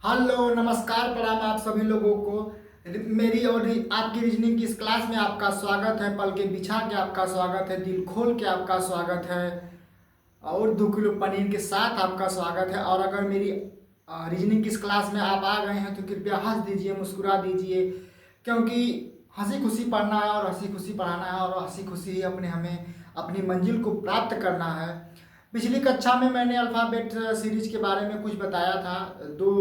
Hello नमस्कार प्रणाम आप सभी लोगों को। मेरी और आपकी रीजनिंग की इस क्लास में आपका स्वागत है। पल के बिछा के आपका स्वागत है, दिल खोल के आपका स्वागत है और 2 किलो पनीर के साथ आपका स्वागत है। और अगर मेरी रीजनिंग की इस क्लास में आप आ गए हैं तो कृपया हंस दीजिए, मुस्कुरा दीजिए, क्योंकि हंसी खुशी पढ़ना है और हंसी खुशी पढ़ाना है और हंसी खुशी ही हमें अपनी मंजिल को प्राप्त करना है। पिछली कक्षा में मैंने अल्फ़ाबेट सीरीज के बारे में कुछ बताया था। दो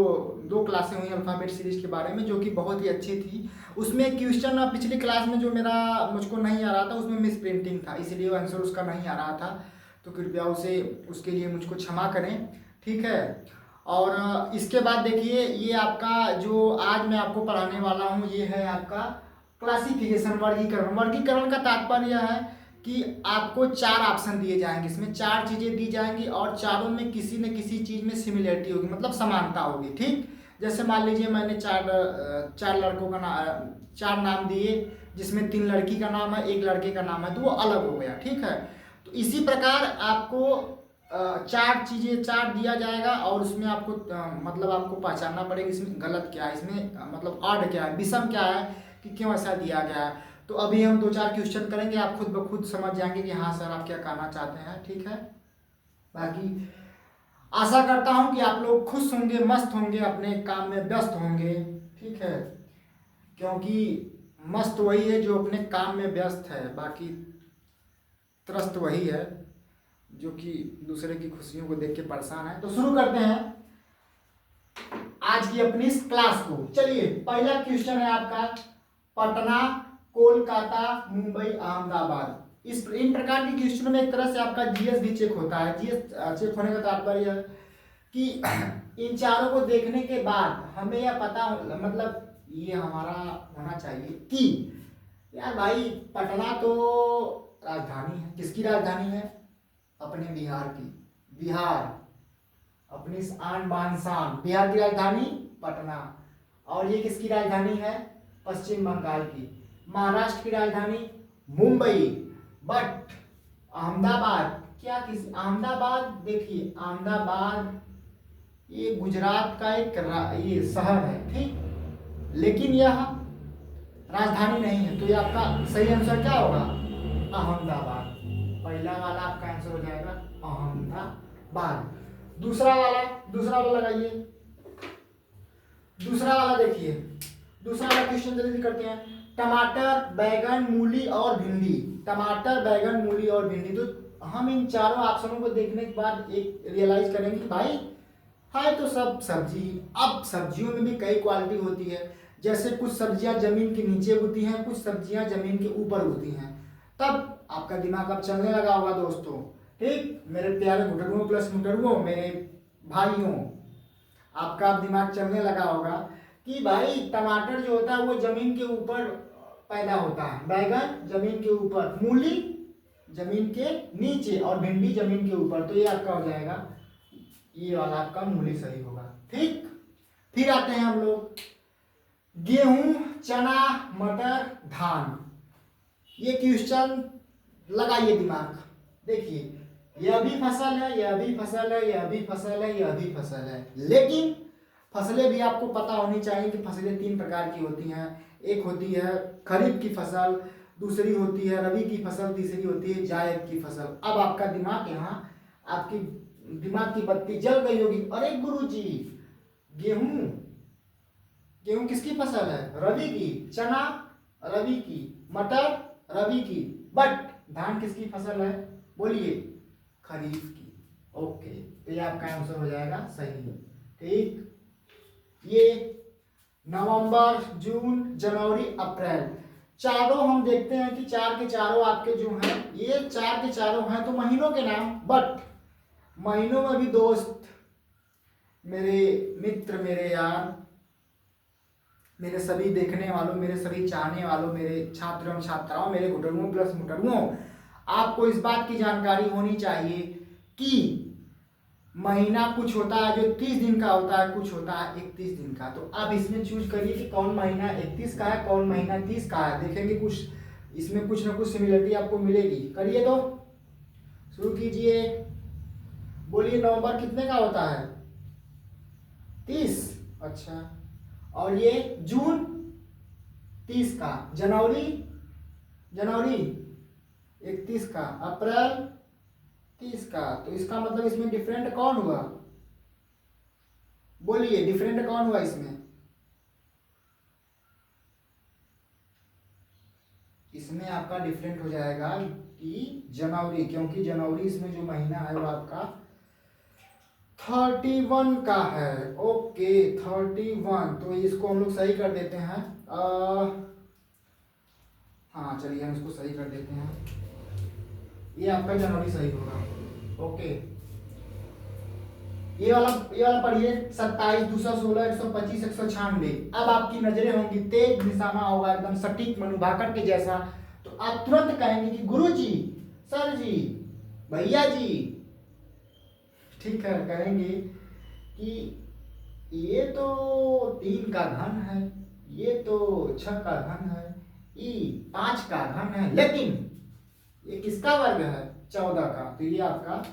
दो क्लासें हुई अल्फ़ाबेट सीरीज के बारे में, जो कि बहुत ही अच्छी थी। उसमें एक क्वेश्चन पिछली क्लास में जो मुझको नहीं आ रहा था, उसमें मिस प्रिंटिंग था, इसलिए वो आंसर उसका नहीं आ रहा था। तो कृपया उसके लिए मुझको क्षमा करें, ठीक है। और इसके बाद देखिए, ये आपका जो आज मैं आपको पढ़ाने वाला हूँ, ये है आपका क्लासिफिकेशन, वर्गीकरण। वर्गीकरण का तात्पर्य है कि आपको 4 ऑप्शन दिए जाएंगे, इसमें 4 चीज़ें दी जाएंगी और चारों में किसी न किसी चीज़ में सिमिलरिटी होगी, मतलब समानता होगी, ठीक। जैसे मान लीजिए मैंने चार लड़कों का नाम, 4 नाम दिए, जिसमें 3 लड़की का नाम है, 1 लड़के का नाम है, तो वो अलग हो गया, ठीक है। तो इसी प्रकार आपको 4 चीज़ें 4 दिया जाएगा और उसमें आपको मतलब आपको पहचानना पड़ेगा इसमें गलत क्या है, इसमें मतलब ऑड क्या है, विषम क्या है, कि क्यों ऐसा दिया गया है। तो अभी हम 2-4 क्वेश्चन करेंगे, आप खुद ब खुद समझ जाएंगे कि हाँ सर आप क्या कहना चाहते हैं, ठीक है। बाकी आशा करता हूँ कि आप लोग खुश होंगे, मस्त होंगे, अपने काम में व्यस्त होंगे, ठीक है। क्योंकि मस्त वही है जो अपने काम में व्यस्त है, बाकी त्रस्त वही है जो कि दूसरे की खुशियों को देख के परेशान है। तो शुरू करते हैं आज की अपनी इस क्लास को। चलिए, पहला क्वेश्चन है आपका, पटना, कोलकाता, मुंबई, अहमदाबाद। इन प्रकार के क्वेश्चनों में एक तरह से आपका जीएस भी चेक होता है। जीएस चेक होने का तात्पर्य है कि इन चारों को देखने के बाद हमें यह पता मतलब ये हमारा होना चाहिए कि यार भाई, पटना तो राजधानी है, किसकी राजधानी है? अपने बिहार की। बिहार अपनी आन बान शान, बिहार की राजधानी पटना। और ये किसकी राजधानी है? पश्चिम बंगाल की। महाराष्ट्र की राजधानी मुंबई। बट अहमदाबाद, क्या किस अहमदाबाद, देखिए अहमदाबाद ये गुजरात का एक ये शहर है, ठीक, लेकिन यह राजधानी नहीं है। तो ये आपका सही आंसर क्या होगा? अहमदाबाद। पहला वाला आपका आंसर हो जाएगा अहमदाबाद। दूसरा वाला लगाइए। दूसरा वाला देखिए, दूसरा वाला क्वेश्चन जल्दी करते हैं। टमाटर, बैगन, मूली और भिंडी। टमाटर, बैगन, मूली और भिंडी। तो हम इन चारों ऑप्शनों को देखने के बाद एक रियलाइज करेंगे कि भाई है तो सब सब्जी। अब सब्जियों में भी कई क्वालिटी होती है, जैसे कुछ सब्जियां जमीन के नीचे उगती हैं, कुछ सब्जियां जमीन के ऊपर उगती हैं। तब आपका दिमाग अब चलने लगा होगा दोस्तों, ठीक। मेरे प्यारे घुटरुओं प्लस मुटरुओं, मेरे भाइयों, आपका अब दिमाग चलने लगा होगा कि भाई टमाटर जो होता है वो जमीन के ऊपर पैदा होता है, बैगन जमीन के ऊपर, मूली जमीन के नीचे और भिंडी जमीन के ऊपर। तो ये आपका हो जाएगा, ये वाला आपका मूली सही होगा, ठीक। फिर आते हैं हम लोग, गेहूं, चना, मटर, धान। ये क्वेश्चन लगाइए दिमाग। देखिए, यह भी फसल है, यह भी फसल है, यह भी फसल है, यह भी फसल है, लेकिन फसलें भी आपको पता होनी चाहिए कि फसलें 3 प्रकार की होती हैं। एक होती है खरीफ की फसल, दूसरी होती है रबी की फसल, तीसरी होती है जायद की फसल। अब आपका दिमाग यहाँ, आपकी दिमाग की बत्ती जल गई होगी, अरे गुरुजी, गेहूं, गेहूं किसकी फसल है? रबी की। चना रबी की। मटर रबी की। बट धान किसकी फसल है? बोलिए। खरीफ की। ओके, तो ये आपका आंसर हो जाएगा सही, ठीक। ये नवंबर, जून, जनवरी, अप्रैल, चारों हम देखते हैं कि 4 के चारों आपके जो हैं, ये 4 के चारों हैं तो महीनों के नाम। बट महीनों में भी दोस्त, मेरे मित्र, मेरे यार, मेरे सभी देखने वालों, मेरे सभी चाहने वालों, मेरे छात्र एवं छात्राओं, मेरे घुटरुओं प्लस मुटरुओं, आपको इस बात की जानकारी होनी चाहिए कि महीना कुछ होता है जो 30 दिन का होता है, कुछ होता है 31 दिन का। तो आप इसमें चूज करिए कि कौन महीना 31 का है, कौन महीना 30 का है। देखेंगे कुछ इसमें कुछ ना कुछ सिमिलरिटी आपको मिलेगी। करिए, तो शुरू कीजिए। बोलिए, नवंबर कितने का होता है? 30। अच्छा, और ये जून 30 का, जनवरी जनवरी 31 का, अप्रैल 30 का। तो इसका मतलब इसमें डिफरेंट कौन हुआ? बोलिए डिफरेंट कौन हुआ इसमें? इसमें आपका डिफरेंट हो जाएगा कि जनवरी, क्योंकि जनवरी इसमें जो महीना है वो आपका 31 का है। ओके 31, तो इसको हम लोग सही कर देते हैं। हाँ चलिए हम इसको सही कर देते हैं, ये आपका जनवरी सही होगा। ओके, ये वाला पढ़िए, 27, 216, 125, 196। अब आपकी नजरें होंगी तेज, निशाना होगा एकदम सटीक मनुभाकर के जैसा, तो आप तुरंत कहेंगे कि गुरु जी, सर जी, भैया जी, ठीक है, कहेंगे कि ये तो 3 का घन है, ये तो 6 का घन है, ई 5 का घन है, लेकिन ये किसका वर्ग है? 14 का। तो ये आपका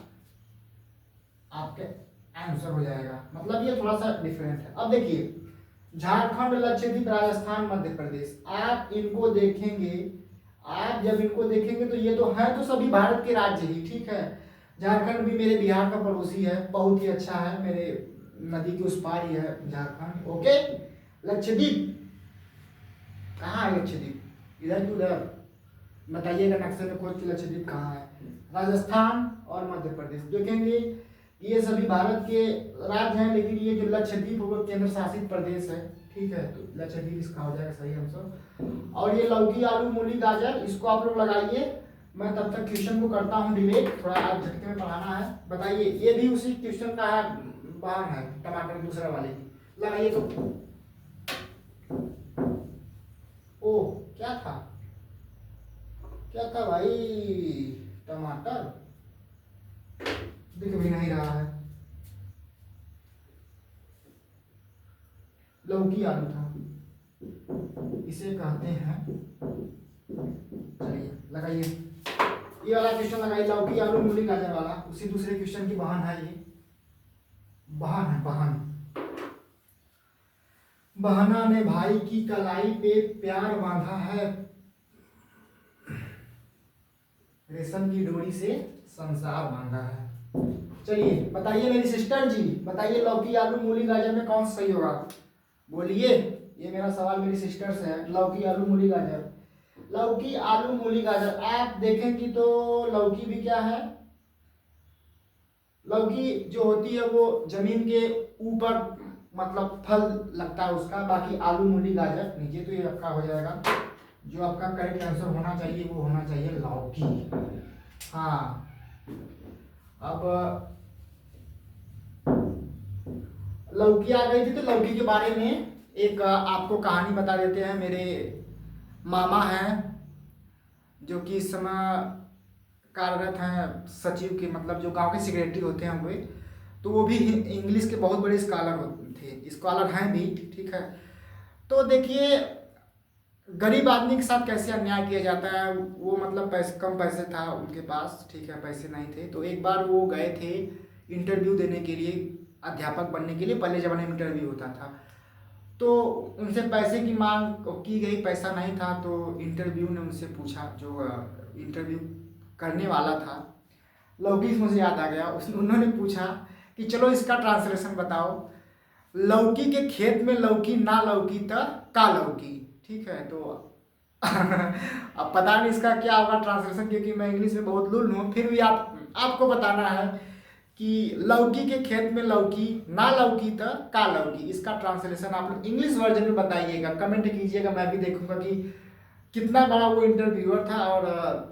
आपके आंसर हो जाएगा, मतलब ये थोड़ा सा डिफरेंट है। अब देखिए, झारखंड, लक्षद्वीप, राजस्थान, मध्य प्रदेश, आप इनको देखेंगे, आप जब इनको देखेंगे तो ये तो है तो सभी भारत के राज्य ही, ठीक है। झारखंड भी मेरे बिहार का पड़ोसी है, बहुत ही अच्छा है, मेरे नदी के उस पार ही है झारखंड। ओके, लक्षद्वीप कहाँ है? लक्षद्वीप इधर की उधर बताइएगा नक्शे में खोज के, लक्षद्वीप कहाँ है? राजस्थान और मध्य प्रदेश देखेंगे, ये सभी भारत के राज्य हैं, लेकिन ये जो लक्षद्वीप वो केंद्र शासित प्रदेश है, ठीक है। तो लक्षद्वीप इसका हो जाएगा सही आंसर। और ये लौकी, आलू, मूली, गाजर, इसको आप लोग लगाइए, मैं तब तक क्वेश्चन को करता हूँ डिलीट, थोड़ा आज झटके में पढ़ाना है। बताइए, ये भी उसी क्वेश्चन का है, बाहर है, टमाटर दूसरा वाले की, लगाइए तो। ओ क्या था, क्या था भाई? टमाटर दिख भी नहीं रहा है, लौकी आलू था, इसे कहते हैं। चलिए लगाइए, ये वाला क्वेश्चन लगाइए, लौकी, आलू, मूली, गाजर वाला, उसी दूसरे क्वेश्चन की बहन है ये, बहन है, बहन। बहना ने भाई की कलाई पे प्यार बांधा है, रेशम की डोरी से संसार बांधा है। चलिए बताइए मेरी सिस्टर जी, बताइए लौकी, आलू, मूली, गाजर में कौन सा सही होगा? बोलिए, ये मेरा सवाल मेरी सिस्टर से है। लौकी, आलू, मूली, गाजर, लौकी, आलू, मूली, गाजर, आप देखेंगे तो लौकी भी क्या है? लौकी जो होती है वो जमीन के ऊपर, मतलब फल लगता है उसका, बाकी आलू, मूली, गाजर नीचे। तो ये आपका हो जाएगा, जो आपका करेक्ट आंसर होना चाहिए वो होना चाहिए लौकी। हाँ, अब लौकी आ गई थी, तो लौकी के बारे में एक आपको कहानी बता देते हैं। मेरे मामा हैं जो कि इस समय कार्यरत हैं सचिव के, मतलब जो गांव के सेक्रेटरी होते हैं वे, तो वो भी इंग्लिश के बहुत बड़े स्कॉलर थे, स्कॉलर हैं भी, ठीक है। तो देखिए गरीब आदमी के साथ कैसे अन्याय किया जाता है। वो मतलब पैसे, कम पैसे था उनके पास, ठीक है, पैसे नहीं थे। तो एक बार वो गए थे इंटरव्यू देने के लिए, अध्यापक बनने के लिए, पहले ज़माने में इंटरव्यू होता था। तो उनसे पैसे की मांग की गई, पैसा नहीं था। तो इंटरव्यू ने उनसे पूछा, जो इंटरव्यू करने वाला था, लौकी मुझे याद आ गया, उन्होंने पूछा कि चलो इसका ट्रांसलेशन बताओ, लौकी के खेत में लौकी ना लौकी तो का लौकी, ठीक है। तो अब पता नहीं इसका क्या होगा ट्रांसलेशन, क्योंकि मैं इंग्लिश में बहुत लूल हूँ, फिर भी आपको बताना है कि लौकी के खेत में लौकी ना लौकी तो का लौकी, इसका ट्रांसलेशन आप लोग इंग्लिश वर्जन में बताइएगा, कमेंट कीजिएगा, मैं भी देखूंगा कि कितना बड़ा वो इंटरव्यूअर था। और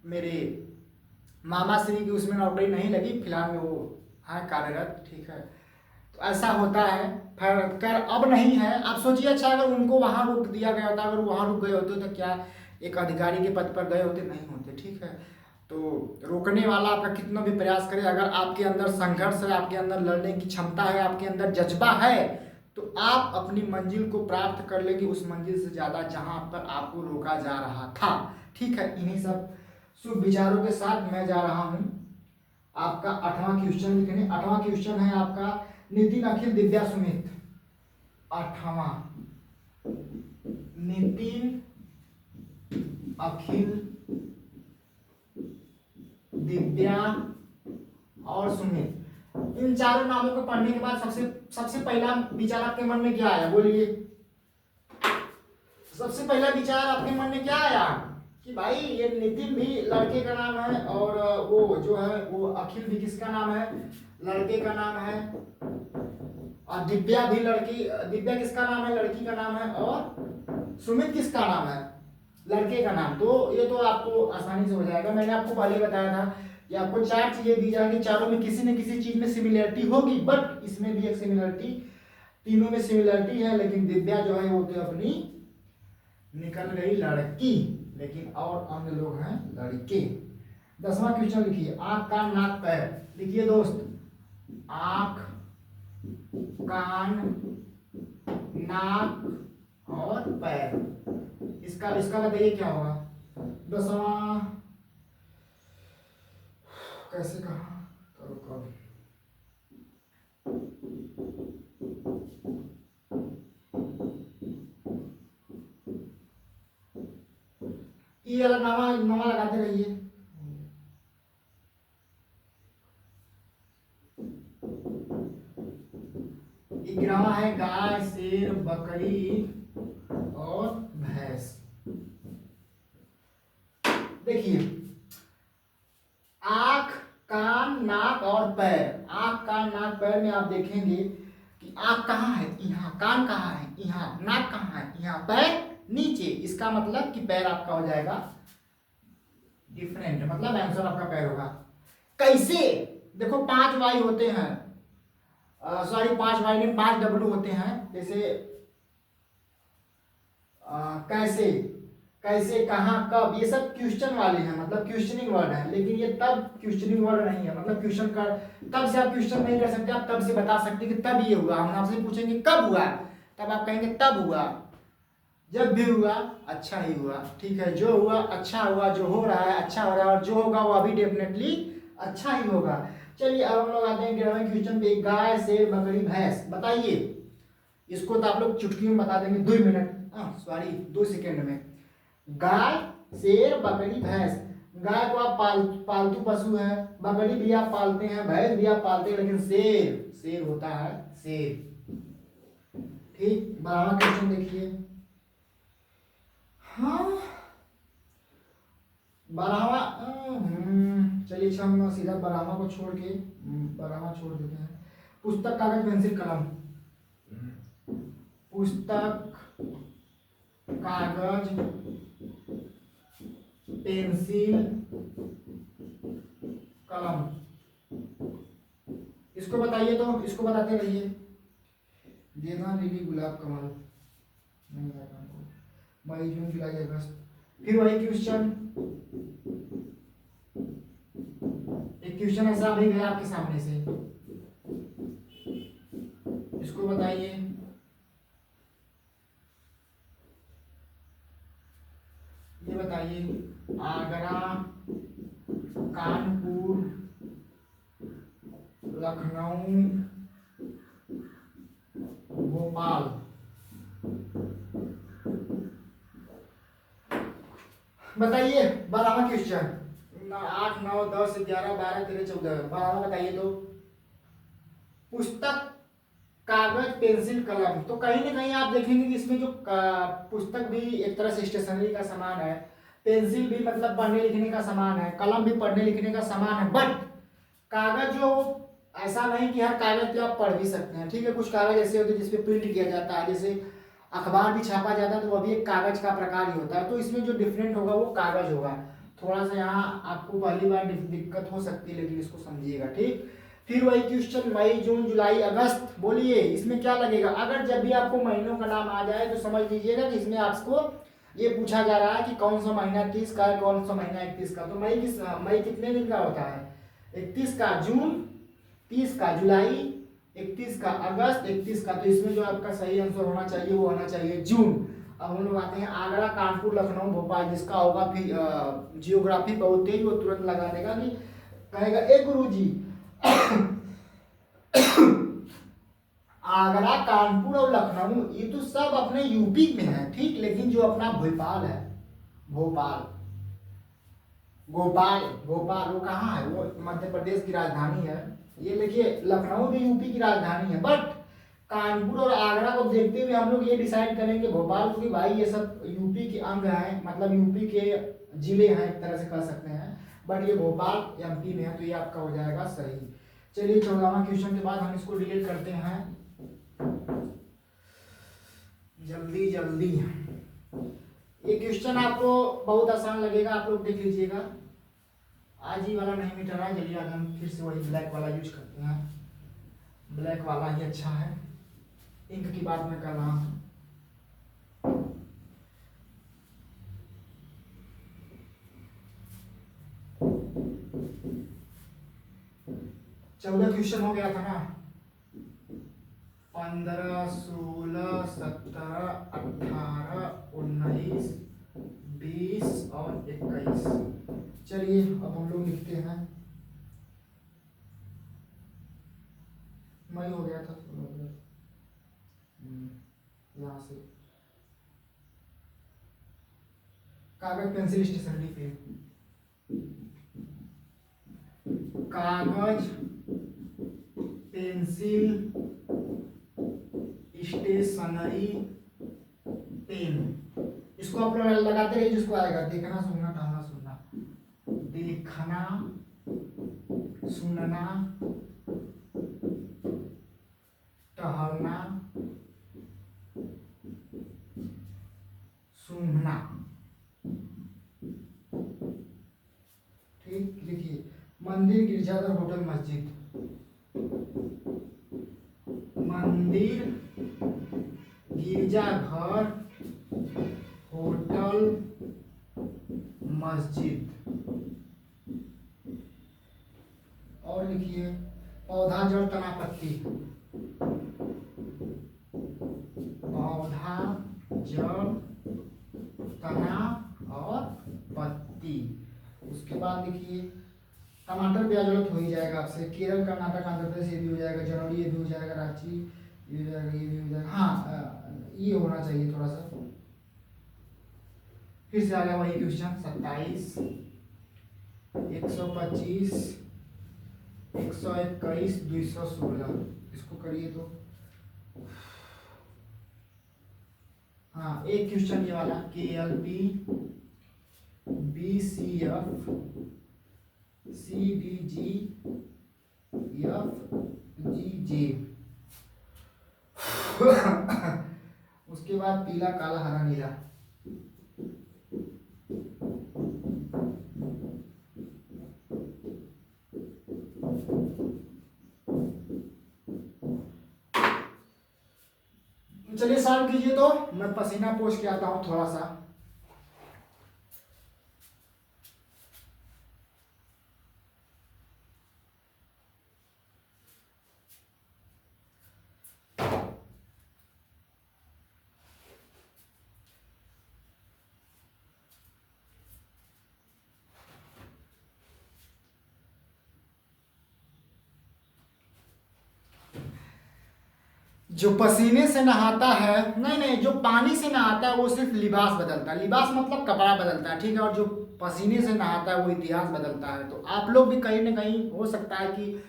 मेरे मामा श्री की उसमें नौकरी नहीं लगी, फिलहाल में वो हैं कार्यरत, ठीक है। तो ऐसा होता है, फिर खैर अब नहीं है। आप सोचिए, अच्छा अगर उनको वहाँ रोक दिया गया होता, अगर वहाँ रुक गए होते तो क्या एक अधिकारी के पद पर गए होते? नहीं होते, ठीक है। तो रोकने वाला आपका कितना भी प्रयास करे, अगर आपके अंदर संघर्ष है, आपके अंदर लड़ने की क्षमता है, आपके अंदर जज्बा है, तो आप अपनी मंजिल को प्राप्त कर लेंगे, उस मंजिल से ज़्यादा जहाँ पर आपको रोका जा रहा था, ठीक है। इन्हीं सब शुभ विचारों के साथ मैं जा रहा हूँ आपका 8वां क्वेश्चन लिखने। 8वां क्वेश्चन है आपका, नितिन, अखिल, दिव्या, सुमित, 8वां नितिन, अखिल, दिव्या और सुमित। इन चारों नामों को पढ़ने के बाद सबसे सबसे पहला विचार आपके मन में क्या आया, बोलिए। सबसे पहला विचार आपके मन में क्या आया कि भाई ये नितिन भी लड़के का नाम है और वो जो है वो अखिल भी किसका नाम है, लड़के का नाम है, और दिव्या भी दिव्या किसका नाम है, लड़की का नाम है, और सुमित किसका नाम है, लड़के का नाम। तो ये तो आपको आसानी से हो जाएगा। मैंने आपको पहले बताया था कि आपको 4 चीजें दी जाएंगी, चारों में किसी न किसी चीज में सिमिलरिटी होगी, बट इसमें भी एक सिमिलरिटी, तीनों में सिमिलरिटी है, लेकिन दिव्या जो है वो तो अपनी निकल गई लड़की, लेकिन और अन्य लोग हैं लड़के। 10वां क्वेश्चन लिखिए, आंख कान नाक पैर। लिखिए दोस्त, आंख कान नाक और पैर। इसका बताइए क्या होगा। 10वां कैसे कहा, करो कब, ये वाला नामा लगाते रहिए। ग्रामा है गाय, शेर, बकरी और भैंस। देखिए, आंख कान नाक और पैर। आंख कान नाक पैर में आप देखेंगे कि आंख कहाँ है, यहाँ, कान कहाँ है, यहाँ, नाक कहाँ है, यहाँ, पैर नीचे। इसका मतलब कि पैर आपका हो जाएगा डिफरेंट, मतलब आंसर आपका पैर होगा। कैसे, देखो 5 वाई होते हैं, सॉरी 5 वाई नहीं 5 डब्लू होते हैं। जैसे कैसे, कैसे, कहाँ, कब, ये सब क्वेश्चन वाले हैं, मतलब क्वेश्चनिंग वर्ड है, लेकिन ये तब क्वेश्चनिंग वर्ड नहीं है, मतलब क्वेश्चन कर, तब से आप क्वेश्चन नहीं कर सकते, आप तब से बता सकते कि तब ये हुआ। हम आपसे पूछेंगे कब हुआ, तब आप कहेंगे तब हुआ, जब भी हुआ अच्छा ही हुआ, ठीक है, जो हुआ अच्छा हुआ, जो हो रहा है अच्छा हो रहा है, और जो होगा वो अभी डेफिनेटली अच्छा ही होगा। चलिए अब हम लोग आते हैं 11वें क्वेश्चन पे। गाय, शेर, बकरी, भैंस। बताइए, इसको तो आप लोग चुटकी में बता देंगे 2 मिनट, सॉरी 2 सेकेंड में। गाय, शेर, बकरी, भैंस। गाय को आप पालतू पशु है, बकरी भी आप पालते हैं, भैंस भी आप पालते हैं, लेकिन शेर होता है शेर। ठीक, 12वां क्वेश्चन देखिए। हाँ 12वां, चलिए अच्छा हम सीधा 12वां को छोड़ के 12वां छोड़ देते हैं। पुस्तक, कागज, पेंसिल, कलम। पुस्तक, कागज, पेंसिल, कलम। इसको बताइए, तो इसको बताते रहिए। गेंदा, लिली, गुलाब, कमल। नहीं आता हमको। मई, जून, जुलाई, अगस्त। फिर वही क्वेश्चन, एक क्वेश्चन ऐसा अभी गया आपके सामने से, इसको बताइए। ये बताइए, आगरा, कानपुर, लखनऊ, भोपाल। बताइए 12वां क्वेश्चन। 8, 9, 10, 11, 12, 13, 14, 12वां बताइए। तो पुस्तक, कागज, पेंसिल, कलम। तो कहीं ना कहीं आप देखेंगे कि इसमें जो पुस्तक भी एक तरह से स्टेशनरी का सामान है, पेंसिल भी मतलब पढ़ने लिखने का सामान है, कलम भी पढ़ने लिखने का सामान है, बट कागज जो ऐसा नहीं कि हर कागज पे आप पढ़ भी सकते हैं, ठीक है। कुछ कागज ऐसे होते हैं जिसपे प्रिंट किया जाता है, जैसे अखबार भी छापा जाता है, तो वो भी एक कागज का प्रकार ही होता है। तो इसमें जो डिफरेंट होगा वो कागज होगा। थोड़ा सा यहाँ आपको पहली बार दिक्कत हो सकती है, लेकिन इसको समझिएगा, ठीक। फिर वही क्वेश्चन, मई, जून, जुलाई, अगस्त। बोलिए इसमें क्या लगेगा। अगर जब भी आपको महीनों का नाम आ जाए तो समझ लीजिएगा कि इसमें आपको ये पूछा जा रहा है कि कौन सा महीना 30 का है, कौन सा महीना 31 का। तो मई कितने दिन का होता है, 31 का। जून 30 का, जुलाई 31 का, अगस्त 31 का। तो इसमें जो आपका सही आंसर होना चाहिए वो होना चाहिए जून। अब हम लोग आते हैं आगरा, कानपुर, लखनऊ, भोपाल। जिसका होगा फिर जियोग्राफी बहुत तेज, वो तुरंत लगा देगा कि कहेगा ए गुरुजी आगरा, कानपुर और लखनऊ ये तो सब अपने यूपी में है, ठीक। लेकिन जो अपना भोपाल है, भोपाल, भोपाल, भोपाल वो कहाँ है? वो मध्य प्रदेश की राजधानी है। ये देखिए लखनऊ भी यूपी की राजधानी है, बट कानपुर और आगरा को देखते हुए हम लोग ये डिसाइड करेंगे भोपाल को कि भाई ये सब यूपी के अंग हैं, मतलब यूपी के जिले हैं, एक तरह से कह सकते हैं। बट ये भोपाल एमपी में है, तो ये आपका हो जाएगा सही। चलिए 14वां क्वेश्चन के बाद हम इसको डिलीट करते हैं जल्दी जल्दी। ये क्वेश्चन आपको बहुत आसान लगेगा, आप लोग देख लीजिएगा। आज ही वाला नहीं मिटा रहा है, चलिए आज हम फिर से वही ब्लैक वाला यूज करते हैं। ब्लैक वाला ही अच्छा है, इंक की बात मैं कर रहा हूँ। चौदह क्वेश्चन हो गया था ना, 15, 16, 17, 18, 19, 20 और 21। चलिए अब हम लोग लिखते हैं। मई हो गया था, यहाँ से कागज पेंसिल स्टेशनरी पे, कागज पेंसिल स्टेशनरी पेन। इसको आप लोग लगाते रहिए, जिसको आएगा। देखना सुनना टहलना सुनना, देखना सुनना टहलना सुनना, ठीक। लिखिए मंदिर, गिरजाघर, होटल, मस्जिद। मंदिर, गिरजाघर, होटल, मस्जिद। और लिखिए पौधा, जड़, तना, पत्ती। पौधा, जड़, तना और पत्ती। उसके बाद लिखिए टमाटर, प्याज और हो ही जाएगा आपसे। केरल, कर्नाटक, आंध्र प्रदेश ये भी हो जाएगा। जनवरी ये भी हो जाएगा। रांची ये हो जाएगा, ये भी हो जाएगा। हाँ ये होना चाहिए थोड़ा सा। फिर से आ गया वही क्वेश्चन। 27, 125, 121, 216। इसको करिए तो हाँ एक क्वेश्चन ये वाला, KLP, BCF, CDG, FGJ। उसके बाद पीला, काला, हरा, नीला। चलिए सॉल्व कीजिए, तो मैं पसीना पोंछ के आता हूं थोड़ा सा। जो पसीने से नहाता है, नहीं नहीं, जो पानी से नहाता है वो सिर्फ लिबास बदलता है। लिबास मतलब कपड़ा बदलता है, ठीक है। और जो पसीने से नहाता है वो इतिहास बदलता है। तो आप लोग भी कहीं ना कहीं हो सकता है कि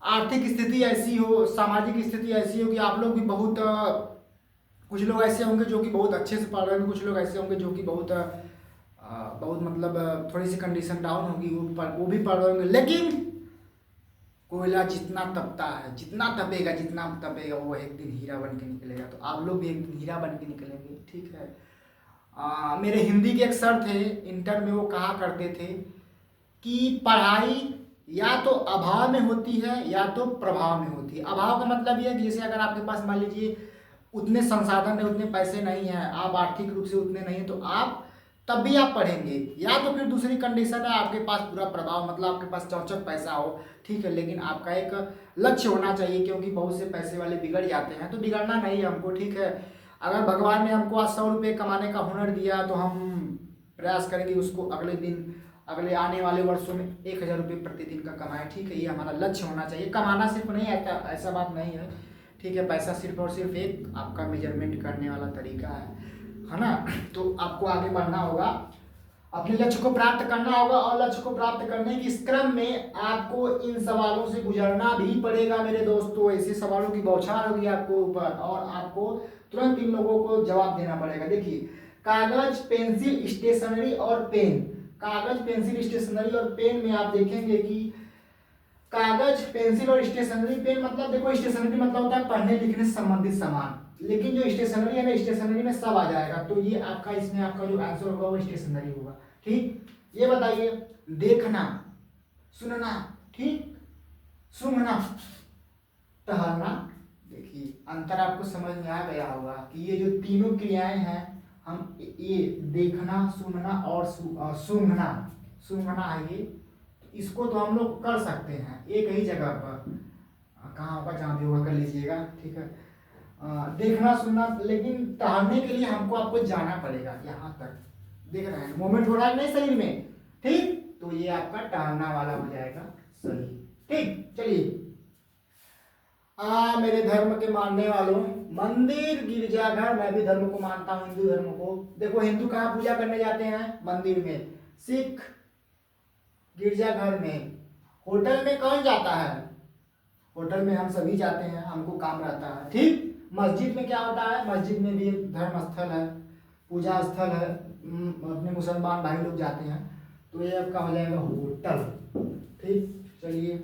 आर्थिक स्थिति ऐसी हो, सामाजिक स्थिति ऐसी हो कि आप लोग भी बहुत कुछ लोग ऐसे होंगे जो कि बहुत अच्छे से पढ़ रहे हैं, कुछ लोग ऐसे होंगे जो कि बहुत बहुत मतलब थोड़ी सी कंडीशन डाउन होगी, वो भी पढ़ रहे होंगे। लेकिन कोयला जितना तपता है, जितना तपेगा वो एक दिन हीरा बन के निकलेगा। तो आप लोग भी एक दिन हीरा बन के निकलेंगे, ठीक है। मेरे हिंदी के एक सर थे इंटर में, वो कहा करते थे कि पढ़ाई या तो अभाव में होती है या तो प्रभाव में होती है। अभाव का मतलब ये है कि जैसे अगर आपके पास मान लीजिए उतने संसाधन है, उतने पैसे नहीं हैं, आप आर्थिक रूप से उतने नहीं हैं, तो आप तब भी आप पढ़ेंगे। या तो फिर दूसरी कंडीशन है आपके पास पूरा प्रभाव, मतलब आपके पास चौचक पैसा हो, ठीक है, लेकिन आपका एक लक्ष्य होना चाहिए। क्योंकि बहुत से पैसे वाले बिगड़ जाते हैं, तो बिगड़ना नहीं है हमको, ठीक है। अगर भगवान ने हमको आज 100 रुपये कमाने का हुनर दिया तो हम प्रयास करेंगे उसको अगले दिन, अगले आने वाले वर्षों में 1000 रुपये प्रतिदिन का कमाएं, ठीक है। ये हमारा लक्ष्य होना चाहिए। कमाना सिर्फ नहीं आता, ऐसा बात नहीं है, ठीक है। पैसा सिर्फ और सिर्फ एक आपका मेजरमेंट करने वाला तरीका है ना। तो आपको आगे बढ़ना होगा, अपने लक्ष्य को प्राप्त करना होगा, और लक्ष्य को प्राप्त करने के इस क्रम में आपको इन सवालों से गुजरना भी पड़ेगा मेरे दोस्तों। ऐसे सवालों की बौछार होगी आपको ऊपर, और आपको तुरंत इन लोगों को जवाब देना पड़ेगा। देखिए, कागज, पेंसिल, स्टेशनरी और पेन। कागज, पेंसिल, स्टेशनरी और पेन में आप देखेंगे कि कागज, पेंसिल और स्टेशनरी पेन, मतलब देखो स्टेशनरी मतलब होता है पढ़ने लिखने से संबंधित सामान, लेकिन जो स्टेशनरी है ना, स्टेशनरी में सब आ जाएगा। तो ये आपका, इसमें आपका जो आंसर होगा वो स्टेशनरी होगा। ठीक, ये बताइए, देखना, सुनना, ठीक, सूंघना, टहलना। देखिए अंतर आपको समझ में आ गया होगा कि ये जो तीनों क्रियाएं हैं, हम ये देखना, सुनना और सूंघना, सूंघना है ये, इसको तो हम लोग कर सकते हैं एक ही जगह पर, कहाँ पर जहाँ भी होगा कर लीजिएगा, ठीक है। देखना सुनना, लेकिन टहलने के लिए हमको आपको जाना पड़ेगा यहाँ तक। देख रहे हैं मूवमेंट हो रहा है नहीं शरीर में, ठीक, तो ये आपका टहलना वाला हो जाएगा सही। ठीक, चलिए, मेरे धर्म के मानने वालों, मंदिर, गिरजाघर, मैं भी धर्म को मानता हूँ, हिंदू धर्म को। देखो हिंदू कहाँ पूजा करने जाते हैं? मंदिर में। सिख गिरजाघर में। होटल में कौन जाता है? होटल में हम सभी जाते हैं, हमको काम रहता है, ठीक। मस्जिद में क्या होता है? मस्जिद में भी एक धर्म स्थल है, पूजा स्थल है, अपने मुसलमान भाई लोग जाते हैं, तो ये आपका हो जाएगा होटल। ठीक, चलिए,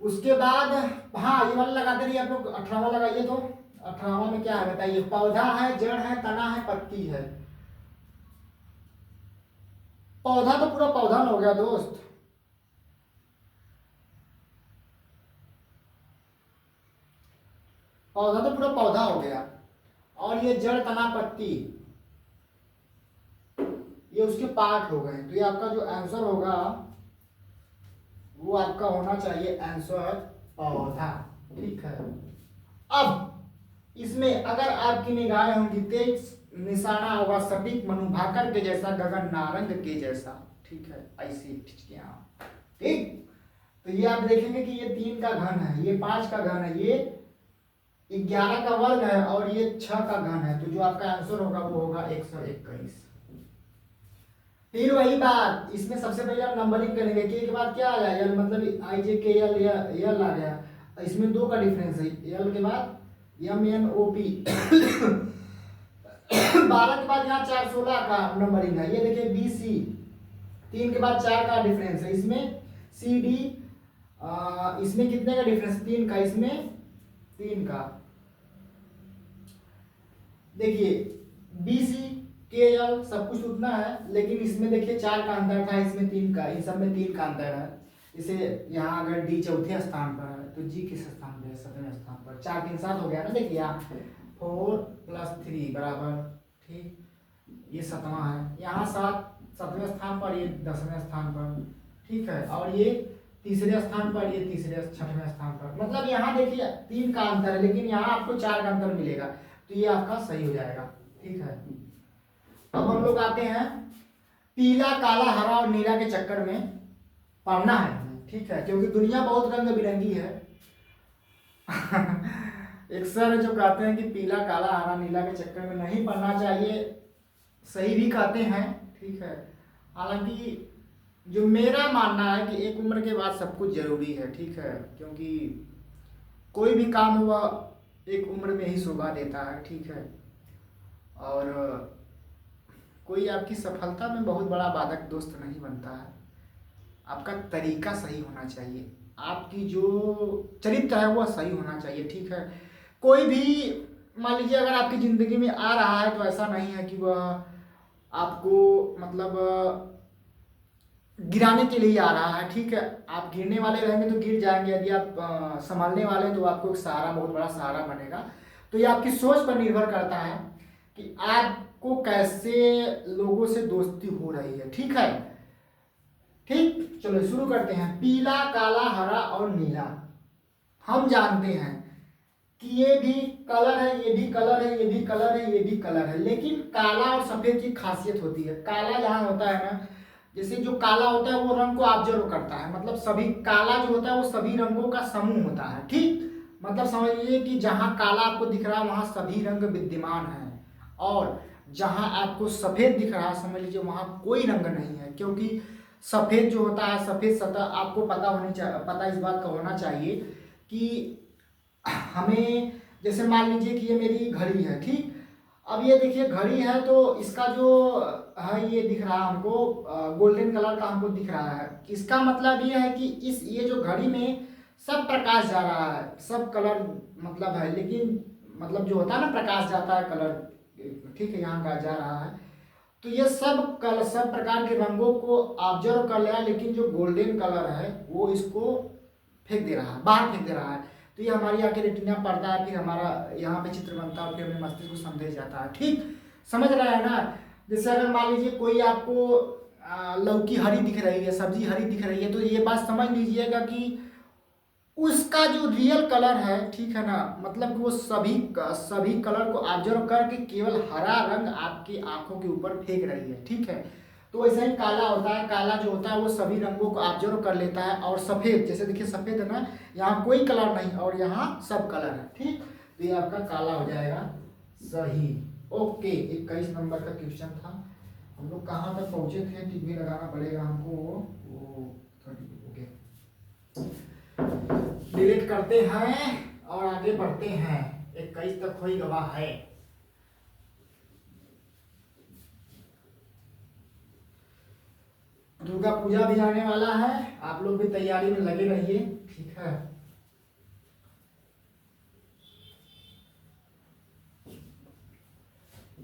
उसके बाद हाँ ये वाला लगाते रहिए आप लोग। 18वां लगाइए। तो 18वां में क्या है बताइए? पौधा है, जड़ है, तना है, पत्ती है। पौधा तो पूरा पौधा ना हो गया दोस्त, पौधा तो पूरा पौधा हो गया, और ये जड़, तना, पत्ती, ये उसके पार्ट हो गए। तो ये आपका जो आंसर होगा वो आपका होना चाहिए आंसर पौधा। ठीक है। अब इसमें अगर आपकी निगाहें होंगी तेज, निशाना होगा सटीक, मनुभाकर के जैसा, गगन नारंग के जैसा, ठीक है, ऐसी टिचकियां, ठीक। तो ये आप देखेंगे कि ये 3 का घन है, ये 5 का घन है, ये 11 का वर्ग है, और ये 6 का घन है। तो जो आपका आंसर होगा वो होगा 121। फिर वही बात, इसमें सबसे पहले आप नंबरिंग करेंगे, के बाद क्या आ जाएगा, मतलब आई जे के एल एल आ गया, इसमें 2 का डिफरेंस है, एल के बाद एम एन ओ पी 12 के बाद यहाँ 4 16 का नंबरिंग है। ये देखिए बी सी, 3 के बाद 4 का डिफरेंस है, इसमें सी डी, इसमें कितने का डिफरेंस? 3 का, इसमें 3 का। देखिए बी सी के एल सब कुछ उतना है, लेकिन इसमें देखिए 4 का अंतर था, इसमें 3 का, इन सब में 3 का अंतर है। इसे यहाँ अगर डी चौथे स्थान पर है तो जी किस स्थान पर है? 7वें स्थान पर। 4 3 7 हो गया ना। देखिए यहाँ 4 + 3 बराबर, ठीक, ये 7वां है, यहाँ 7वें स्थान पर, ये 10वें स्थान पर, ठीक है, और ये तीसरे स्थान पर, ये तीसरे 6वें स्थान पर। मतलब यहाँ देखिए 3 का अंतर है, लेकिन यहाँ आपको 4 का अंतर मिलेगा, तो ये आपका सही हो जाएगा। ठीक है। अब हम लोग आते हैं पीला, काला, हरा और नीला के चक्कर में पढ़ना है, ठीक है, क्योंकि दुनिया बहुत रंग बिरंगी है। एक सर जो कहते हैं कि पीला, काला, हरा, नीला के चक्कर में नहीं पढ़ना चाहिए, सही भी कहते हैं, ठीक है। हालांकि जो मेरा मानना है कि एक उम्र के बाद सब कुछ जरूरी है, ठीक है, क्योंकि कोई भी काम हुआ एक उम्र में ही शोभा देता है, ठीक है। और कोई आपकी सफलता में बहुत बड़ा बाधक दोस्त नहीं बनता है, आपका तरीका सही होना चाहिए, आपकी जो चरित्र है वो सही होना चाहिए, ठीक है। कोई भी मान लीजिए अगर आपकी ज़िंदगी में आ रहा है तो ऐसा नहीं है कि वह आपको मतलब गिराने के लिए आ रहा है, ठीक है। आप गिरने वाले रहेंगे तो गिर जाएंगे, यदि आप संभालने वाले हैं तो आपको एक सहारा, बहुत बड़ा सहारा बनेगा। तो ये आपकी सोच पर निर्भर करता है कि आपको कैसे लोगों से दोस्ती हो रही है, ठीक है। ठीक, चलो शुरू करते हैं। पीला, काला, हरा और नीला, हम जानते हैं कि ये भी कलर है, ये भी कलर है, ये भी कलर है, ये भी कलर है, लेकिन काला और सफेद की खासियत होती है। काला जहाँ होता है ना, जैसे जो काला होता है वो रंग को ऑब्जर्व करता है, मतलब सभी, काला जो होता है वो सभी रंगों का समूह होता है, ठीक। मतलब समझिए कि जहाँ काला आपको दिख रहा है वहाँ सभी रंग विद्यमान हैं, और जहाँ आपको सफ़ेद दिख रहा है समझ लीजिए वहाँ कोई रंग नहीं है। क्योंकि सफ़ेद जो होता है, सफ़ेद सतह आपको पता इस बात का होना चाहिए कि हमें, जैसे मान लीजिए कि ये मेरी घड़ी है, ठीक। अब ये देखिए घड़ी है तो इसका जो है ये दिख रहा है हमको, गोल्डन कलर का हमको दिख रहा है। इसका मतलब ये है कि इस ये जो घड़ी में सब प्रकाश जा रहा है, सब कलर मतलब है, लेकिन मतलब जो होता है ना प्रकाश जाता है कलर, ठीक है, यहाँ का जा रहा है। तो ये सब प्रकार के रंगों को ऑब्जर्व कर लिया, लेकिन जो गोल्डन कलर है वो इसको फेंक दे रहा है, बाहर फेंक दे रहा है। तो ये हमारी आंखें रेटिना पड़ता है, फिर हमारा यहाँ पे चित्र बनता है, और फिर हमें मस्तिष्क को संदेश जाता है, ठीक। समझ रहे हैं ना। जैसे अगर मान लीजिए कोई आपको लौकी हरी दिख रही है, सब्जी हरी दिख रही है, तो ये बात समझ लीजिएगा कि उसका जो रियल कलर है, ठीक है ना, मतलब कि वो सभी कलर को ऑब्जर्व करके केवल हरा रंग आपकी आंखों के ऊपर फेंक रही है, ठीक है। तो वैसे ही काला होता है, काला जो होता है वो सभी रंगों को ऑब्जर्व कर लेता है, और सफ़ेद जैसे देखिए सफ़ेद है ना, यहाँ कोई कलर नहीं और यहाँ सब कलर है, ठीक। तो ये आपका काला हो जाएगा सही। ओके, 21 नंबर का क्वेश्चन था। हम लोग कहाँ तक पहुँचे थे, टिक भी लगाना पड़ेगा हमको, वो 30 ओके। डिलीट करते हैं और आगे बढ़ते हैं। 21 तक कोई गवाह है। दुर्गा पूजा भी आने वाला है, आप लोग भी तैयारी में लगे रहिए, ठीक है।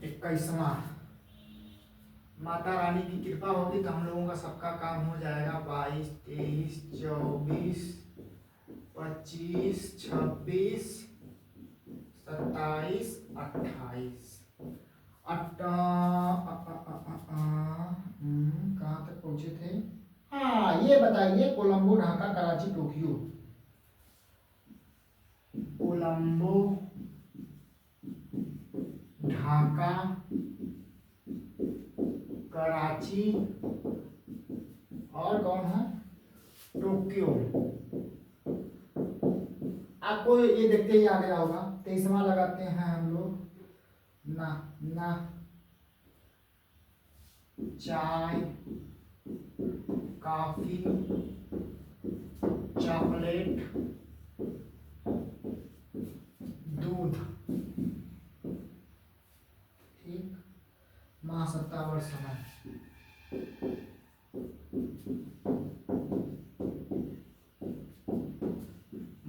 इक्कीसवां, माता रानी की कृपा होगी तो हम लोगों का सबका काम हो जाएगा। 22, 23, 24, 25, 26, 27, 28। कहाँ तक पहुंचे थे? हाँ, ये बताइए, कोलंबो, ढाका, कराची, टोक्यो। कोलंबो, ढाका, कराची, और कौन है? टोक्यो। आपको ये देखते ही आ गया होगा। 23वां लगाते हैं हम लोग। ना ना, चाय, कॉफी, चॉकलेट, दूध, ठीक। माह, सप्ताह, वर्ष, समय।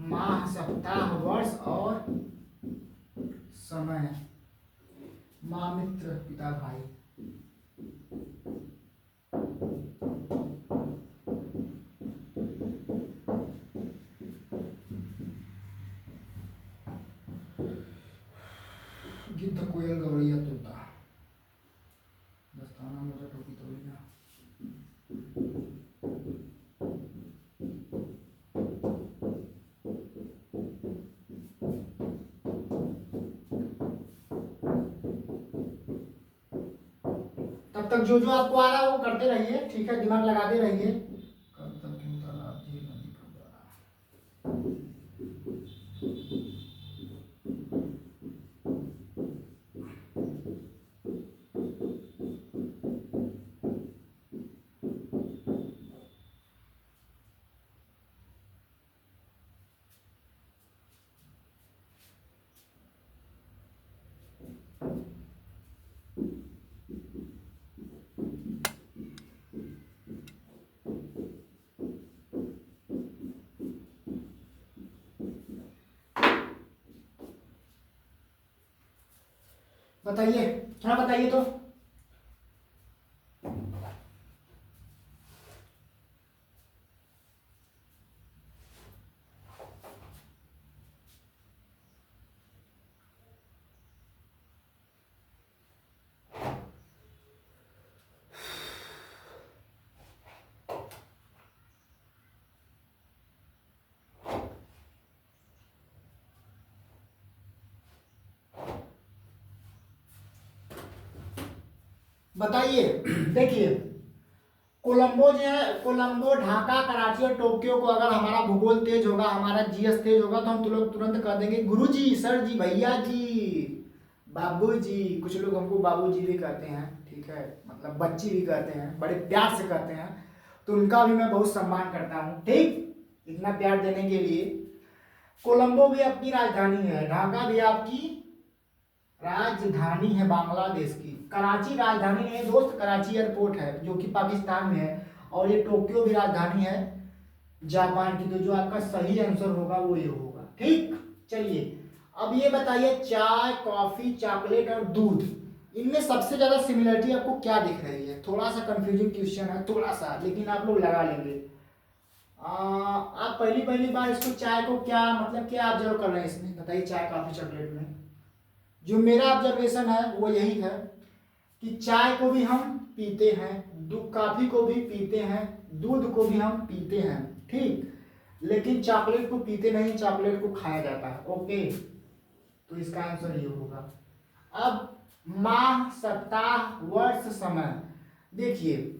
माह, सप्ताह, वर्ष और समय। माँ, मित्र, पिता, भाई। गिद्ध, कोयल, गौरैया, तोता। दस्ताना, मोजा, टोपी, तौलिया। तब तक जो जो आपको आ रहा है वो करते रहिए, ठीक है, दिमाग लगाते रहिए। कब तक क्यों तालाब, झील, नदी, फव्वारा। बताइए, हाँ बताइए तो। बताइए। देखिए, कोलंबो जो है, कोलंबो, ढाका, कराची और टोक्यो को अगर हमारा भूगोल तेज होगा, हमारा जीएस तेज होगा, तो हम तो लोग तुरंत कह देंगे गुरुजी, सर जी, भैया जी, बाबू जी। कुछ लोग हमको बाबू जी भी कहते हैं, ठीक है, मतलब बच्ची भी कहते हैं, बड़े प्यार से कहते हैं, तो उनका भी मैं बहुत सम्मान करता हूँ, ठीक, इतना प्यार देने के लिए। कोलंबो भी आपकी राजधानी है, ढाका भी आपकी राजधानी है बांग्लादेश की। कराची राजधानी नहीं है दोस्त, कराची एयरपोर्ट है जो कि पाकिस्तान में है, और ये टोक्यो भी राजधानी है जापान की। तो जो आपका सही आंसर होगा वो ये होगा, ठीक। चलिए अब ये बताइए, चाय, कॉफी, चॉकलेट और दूध, इनमें सबसे ज्यादा सिमिलरिटी आपको क्या दिख रही है? थोड़ा सा कंफ्यूजिंग क्वेश्चन है, थोड़ा सा, लेकिन आप लोग लगा लेंगे। आप पहली पहली बार इसको, चाय को क्या मतलब क्या ऑब्जर्व कर रहे हैं इसमें, बताइए, चाय, कॉफी, चॉकलेट में। जो मेरा ऑब्जर्वेशन है वो यही है कि चाय को भी हम पीते हैं, कॉफी को भी पीते हैं, दूध को भी हम पीते हैं, ठीक, लेकिन चॉकलेट को पीते नहीं, चॉकलेट को खाया जाता है, ओके। तो इसका आंसर ये होगा। अब माह, सप्ताह, वर्ष, समय, देखिए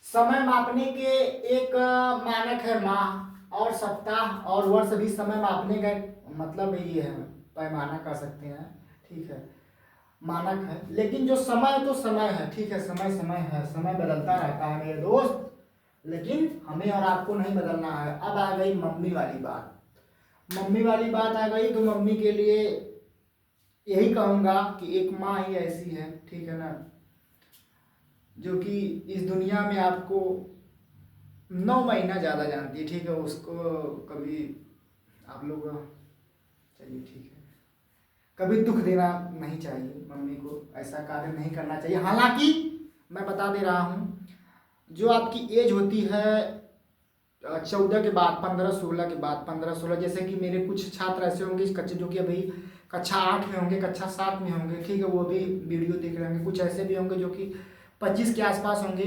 समय मापने के एक मानक है माह, और सप्ताह और वर्ष भी समय मापने का मतलब ये है, पैमाना कह सकते हैं, ठीक है, मानक है। लेकिन जो समय तो समय है, ठीक है, समय समय है, समय बदलता रहता है मेरे दोस्त, लेकिन हमें और आपको नहीं बदलना है। अब आ गई मम्मी वाली बात, मम्मी वाली बात आ गई, तो मम्मी के लिए यही कहूँगा कि एक माँ ही ऐसी है, ठीक है ना, जो कि इस दुनिया में आपको 9 महीना ज़्यादा जानती है, ठीक है, उसको कभी आप लोग, चलिए ठीक है, कभी दुख देना नहीं चाहिए, मम्मी को ऐसा कार्य नहीं करना चाहिए। हालांकि मैं बता दे रहा हूँ, जो आपकी एज होती है 14 के बाद, 15-16 के बाद, 15-16, जैसे कि मेरे कुछ छात्र ऐसे होंगे इस कक्षा जो कि अभी कक्षा 8 में होंगे, कक्षा 7 में होंगे, ठीक है, वो भी वीडियो देख रहे होंगे, कुछ ऐसे भी होंगे जो कि 25 के आसपास होंगे।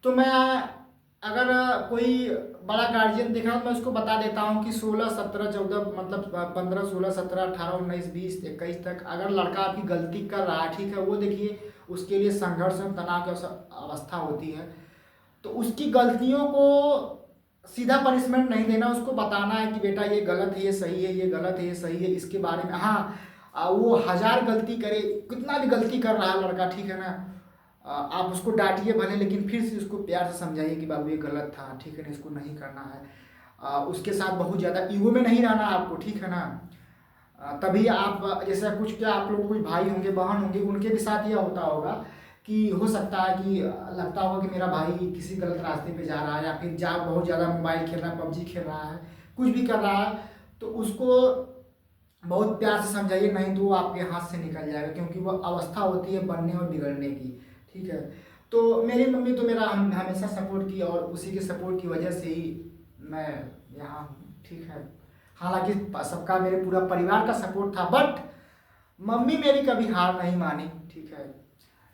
तो मैं, अगर कोई बड़ा गार्जियन देख रहा हूँ, मैं उसको बता देता हूँ कि 16, 17, 14, मतलब 15, 16, 17, 18, 19, 20, 21 तक अगर लड़का आपकी गलती कर रहा है, ठीक है, वो देखिए उसके लिए संघर्ष और तनाव की अवस्था होती है। तो उसकी गलतियों को सीधा पनिशमेंट नहीं देना, उसको बताना है कि बेटा ये गलत है, ये सही है, ये गलत है, ये सही है, इसके बारे में। हाँ, वो 1000 गलती करे, कितना भी गलती कर रहा है लड़का, ठीक है ना, आप उसको डांटिए भले, लेकिन फिर से उसको प्यार से समझाइए कि बाबू ये गलत था, ठीक है ना, इसको नहीं करना है। उसके साथ बहुत ज़्यादा ईगो में नहीं रहना आपको, ठीक है ना। तभी आप, जैसे कुछ क्या आप लोग कोई भाई होंगे, बहन होंगे, उनके भी साथ यह होता होगा कि हो सकता है कि लगता होगा कि मेरा भाई किसी गलत रास्ते पे जा रहा है, या फिर बहुत ज़्यादा मोबाइल खेल रहा है, पबजी खेल रहा है, कुछ भी कर रहा है, तो उसको बहुत प्यार से समझाइए, नहीं तो वो आपके हाथ से निकल जाएगा, क्योंकि वो अवस्था होती है बनने और बिगड़ने की, ठीक है। तो मेरी मम्मी तो मेरा हमेशा सपोर्ट की, और उसी के सपोर्ट की वजह से ही मैं यहाँ हूँ, ठीक है। हालांकि सबका, मेरे पूरा परिवार का सपोर्ट था, बट मम्मी मेरी कभी हार नहीं मानी, ठीक है,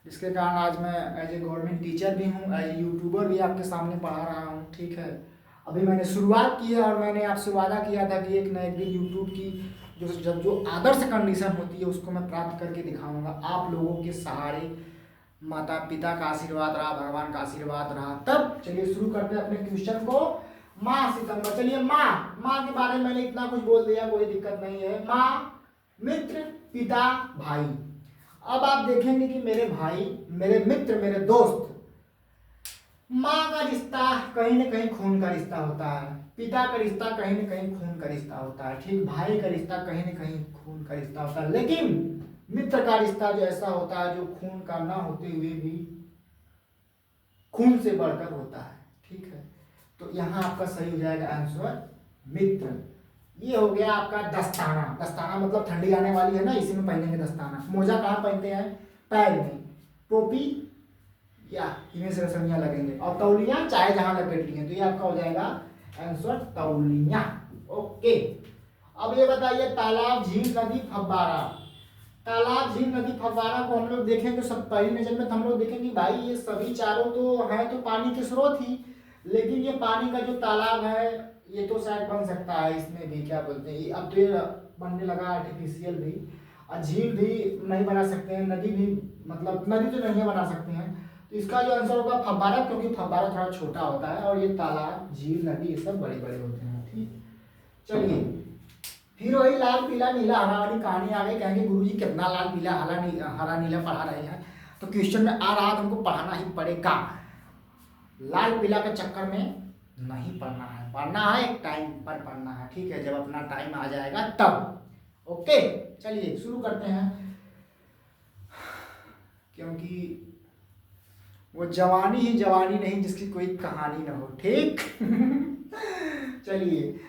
जिसके कारण आज मैं एज ए गवर्नमेंट टीचर भी हूँ, एज ए यूट्यूबर भी आपके सामने पढ़ा रहा हूँ, ठीक है। अभी मैंने शुरुआत की है, और मैंने आपसे वादा किया था कि एक न एक दिन यूट्यूब की जो आदर्श कंडीशन होती है उसको मैं प्राप्त करके दिखाऊंगा, आप लोगों के सहारे, माता पिता का आशीर्वाद रहा, भगवान का आशीर्वाद रहा। तब चलिए शुरू करते हैं अपने क्वेश्चन को। माँ सितंबर, चलिए माँ, माँ के बारे में मैंने इतना कुछ बोल दिया, कोई दिक्कत नहीं है। माँ, मित्र, पिता, भाई। अब आप देखेंगे कि मेरे भाई, मेरे मित्र, मेरे दोस्त, माँ का रिश्ता कहीं न कहीं खून का रिश्ता होता है, पिता का रिश्ता कहीं न कहीं खून का रिश्ता होता है, ठीक, भाई का रिश्ता कहीं न कहीं खून का रिश्ता होता है, लेकिन मित्र का रिश्ता जो ऐसा होता है जो खून का ना होते हुए भी खून से बढ़कर होता है, ठीक है। तो यहाँ आपका सही हो जाएगा आंसर मित्र। ये हो गया आपका दस्ताना। दस्ताना मतलब ठंडी आने वाली है ना, इसी में पहनेंगे दस्ताना। मोजा कहाँ पहनते हैं? पैर में। टोपी या इनमें से रसमियाँ लगेंगे, और तौलियाँ चाहे जहाँ लपेट लिए, तो ये आपका हो जाएगा आंसर तौलियाँ, ओके। अब ये बताइए, तालाब, झील, नदी, फव्वारा। तालाब, झील, नदी, फव्वारा को हम लोग देखें तो सब पहली नजर में तो हम लोग देखेंगे भाई ये सभी चारों तो हैं तो पानी के स्रोत ही, लेकिन ये पानी का जो तालाब है ये तो शायद बन सकता है, इसमें भी क्या बोलते हैं, अब तो ये बनने लगा आर्टिफिशियल भी, और झील भी नहीं बना सकते हैं, नदी भी, मतलब नदी तो नहीं बना सकते हैं, तो इसका जो आंसर होगा फव्वारा, क्योंकि फव्वारा थोड़ा छोटा होता है और ये तालाब, झील, नदी ये सब बड़े बड़े होते हैं। ठीक, चलिए फिर वही लाल पीला नीला हरा वाली कहानी आ गई। कहेंगे गुरुजी कितना लाल पीला हरा नीला पढ़ा रहे हैं, तो क्वेश्चन में आ रहा तुमको पढ़ाना ही पड़ेगा। लाल पीला के चक्कर में नहीं पढ़ना है, पढ़ना है एक टाइम पर पढ़ना है, ठीक है, जब अपना टाइम आ जाएगा तब। ओके, चलिए शुरू करते हैं, क्योंकि वो जवानी ही जवानी नहीं जिसकी कोई कहानी ना हो। ठीक चलिए,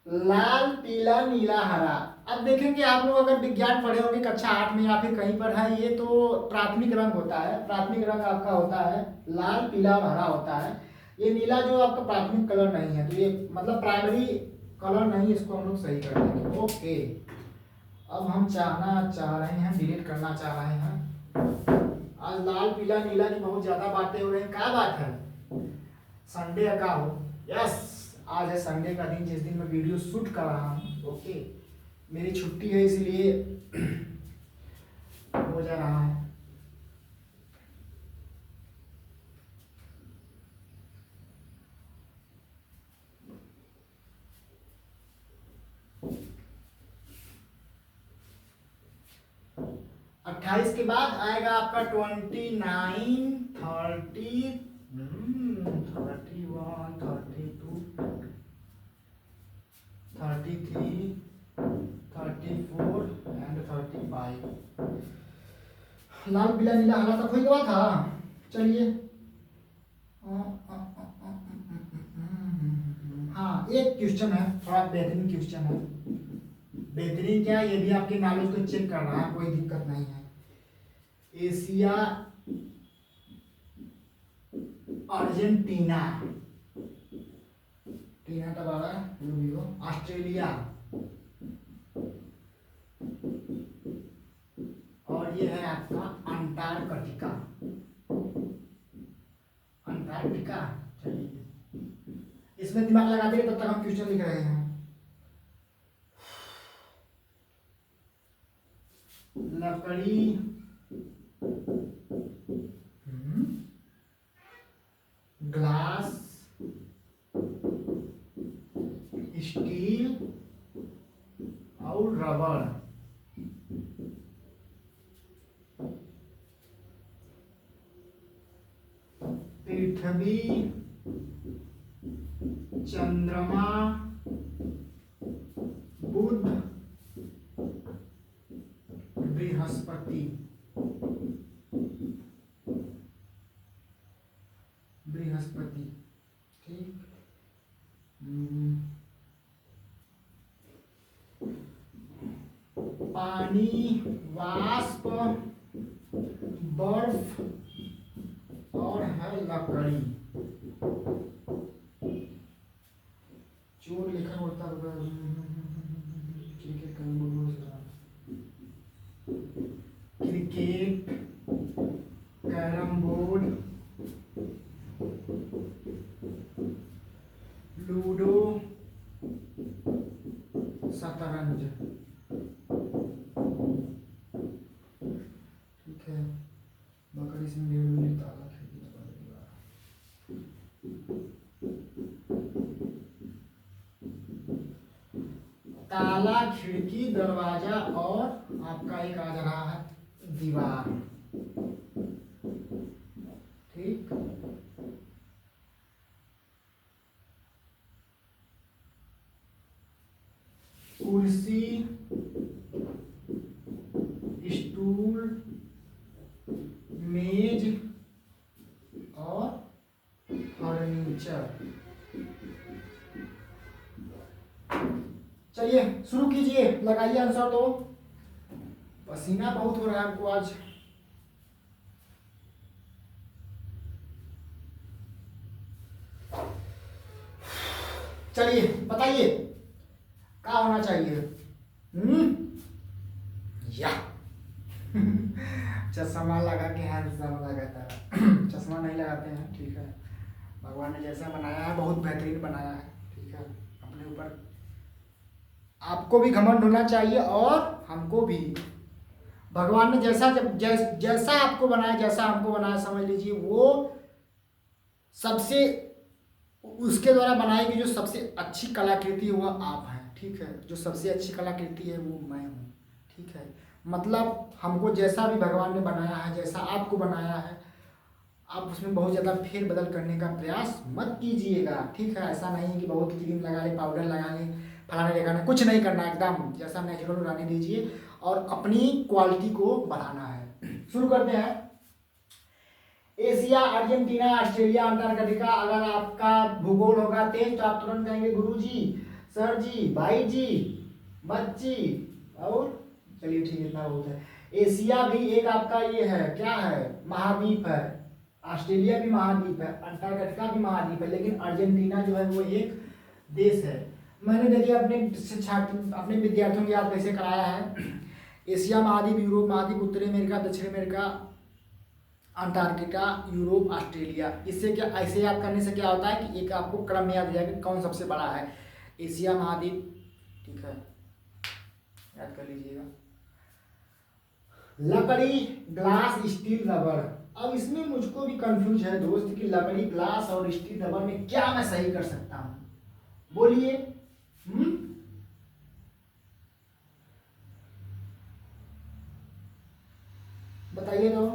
लाल पीला नीला हरा। अब देखेंगे आप लोग अगर विज्ञान पढ़े होंगे कक्षा 8 में या फिर कहीं पर है, ये तो प्राथमिक रंग होता है। प्राथमिक रंग आपका होता है लाल पीला और हरा होता है। ये नीला जो आपका प्राथमिक कलर नहीं है, तो ये मतलब प्राइमरी कलर नहीं, इसको हम लोग सही कर देंगे। ओके, अब हम चाह रहे हैं, डिलीट करना चाह रहे हैं। आज लाल पीला नीला की बहुत ज्यादा बातें हो रही हैं। क्या बात है, संडे का हो? यस, आज है संडे का दिन, जिस दिन मैं वीडियो शूट कर रहा हूँ। ओके, मेरी छुट्टी है इसलिए हो जा रहा है। अट्ठाईस के बाद आएगा आपका 29, 30, 31, 32, 33, 34 एंड 35। लाल पीला नीला हरा तक हुआ था। चलिए, हाँ एक क्वेश्चन है, थोड़ा बेहतरीन क्वेश्चन है। बेहतरीन क्या, ये भी आपके नॉलेज को चेक कर रहा है, कोई दिक्कत नहीं है। एशिया, अर्जेंटीना, टीना टबारा, ऑस्ट्रेलिया और ये है आपका अंटार्कटिका। अंटार्कटिका, चलिए इसमें दिमाग लगाते हैं, तब तक हम क्वेश्चन लिख रहे हैं। लकड़ी, ग्लास, स्टील और रबर। पृथ्वी, चंद्रमा, बुध, बृहस्पति। बृहस्पति, ठीक। पानी, वाष्प, बर्फ और है लकड़ी। चोर लिखा होता क्रिकेट, कैरम बोर्ड, लूडो, शतरंज। ठीक है, बकरी से ताला ताला, खिड़की, दरवाजा और आपका एक आ जा रहा है दीवार। ठीक, कुर्सी, स्टूल, मेज और फर्नीचर। चलिए शुरू कीजिए, लगाइए आंसर। तो पसीना बहुत हो रहा है हमको आज। चलिए बताइए क्या होना चाहिए। या चश्मा लगा के हैंडसम लगाता है। चश्मा नहीं लगाते हैं, ठीक है, भगवान ने जैसा बनाया है बहुत बेहतरीन बनाया है। ठीक है, अपने ऊपर आपको भी घमंड होना चाहिए और हमको भी। भगवान ने जैसा आपको बनाया, जैसा हमको बनाया, समझ लीजिए वो सबसे, उसके द्वारा बनाई गई जो सबसे अच्छी कलाकृति है वह आप हैं, ठीक है। जो सबसे अच्छी कलाकृति है वो मैं हूँ, ठीक है। मतलब हमको जैसा भी भगवान ने बनाया है, जैसा आपको बनाया है, आप उसमें बहुत ज़्यादा फेर बदल करने का प्रयास मत कीजिएगा, ठीक है। ऐसा नहीं है कि बहुत क्रीम लगा ले, पाउडर लगा ले, फलाने लगाना, कुछ नहीं करना, एकदम जैसा नेचुरल रहने दीजिए और अपनी क्वालिटी को बढ़ाना है। शुरू करते हैं। Asia, Argentina, Australia, Antarctica. अगर आपका भूगोल होगा तेज तो आप तुरंत कहेंगे गुरुजी, सर जी, भाई जी, बच्ची, और चलिए ठीक है, इतना बहुत है। एशिया भी एक आपका ये है, क्या है, महाद्वीप है। ऑस्ट्रेलिया भी महाद्वीप है, अंटार्कटिका भी महाद्वीप है, लेकिन अर्जेंटीना जो है वो एक देश है। मैंने देखिए अपने छात्र, अपने विद्यार्थियों को याद कैसे कराया है। एशिया महाद्वीप, यूरोप महाद्वीप, उत्तरी अमेरिका, दक्षिण अमेरिका, अंटार्कटिका, यूरोप, ऑस्ट्रेलिया। इससे क्या, ऐसे याद करने से क्या होता है कि एक आपको क्रम याद हो जाएगा कि कौन सबसे बड़ा है। एशिया महाद्वीप, ठीक है, याद कर लीजिएगा। लकड़ी, ग्लास, स्टील, रबर। अब इसमें मुझको भी कंफ्यूज है दोस्त कि लकड़ी, ग्लास और स्टील, रबर में क्या मैं सही कर सकता हूं, बोलिए। बताइए तो,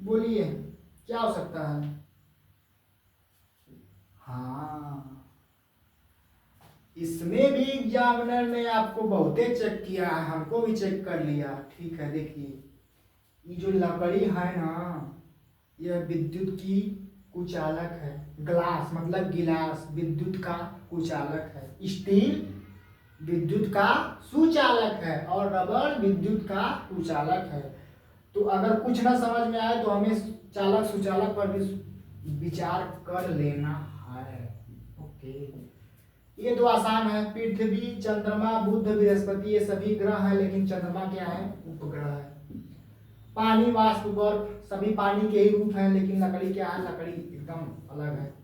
बोलिए क्या हो सकता है। हाँ, इसमें भी एग्जामिनर ने आपको बहुते चेक किया है, हमको भी चेक कर लिया, ठीक है। देखिए ये जो लकड़ी है ना, यह विद्युत की कुचालक है। ग्लास मतलब गिलास, विद्युत का कुचालक है। स्टील विद्युत का सुचालक है और रबर विद्युत का कुचालक है। तो अगर कुछ ना समझ में आए तो हमें चालक सुचालक पर भी विचार कर लेना है। ओके, ये तो आसान है। पृथ्वी, चंद्रमा, बुध, बृहस्पति, ये सभी ग्रह हैं, लेकिन चंद्रमा क्या है, उपग्रह है। पानी, वाष्प, बर्फ, सभी पानी के ही रूप हैं, लेकिन लकड़ी क्या है, लकड़ी एकदम अलग है।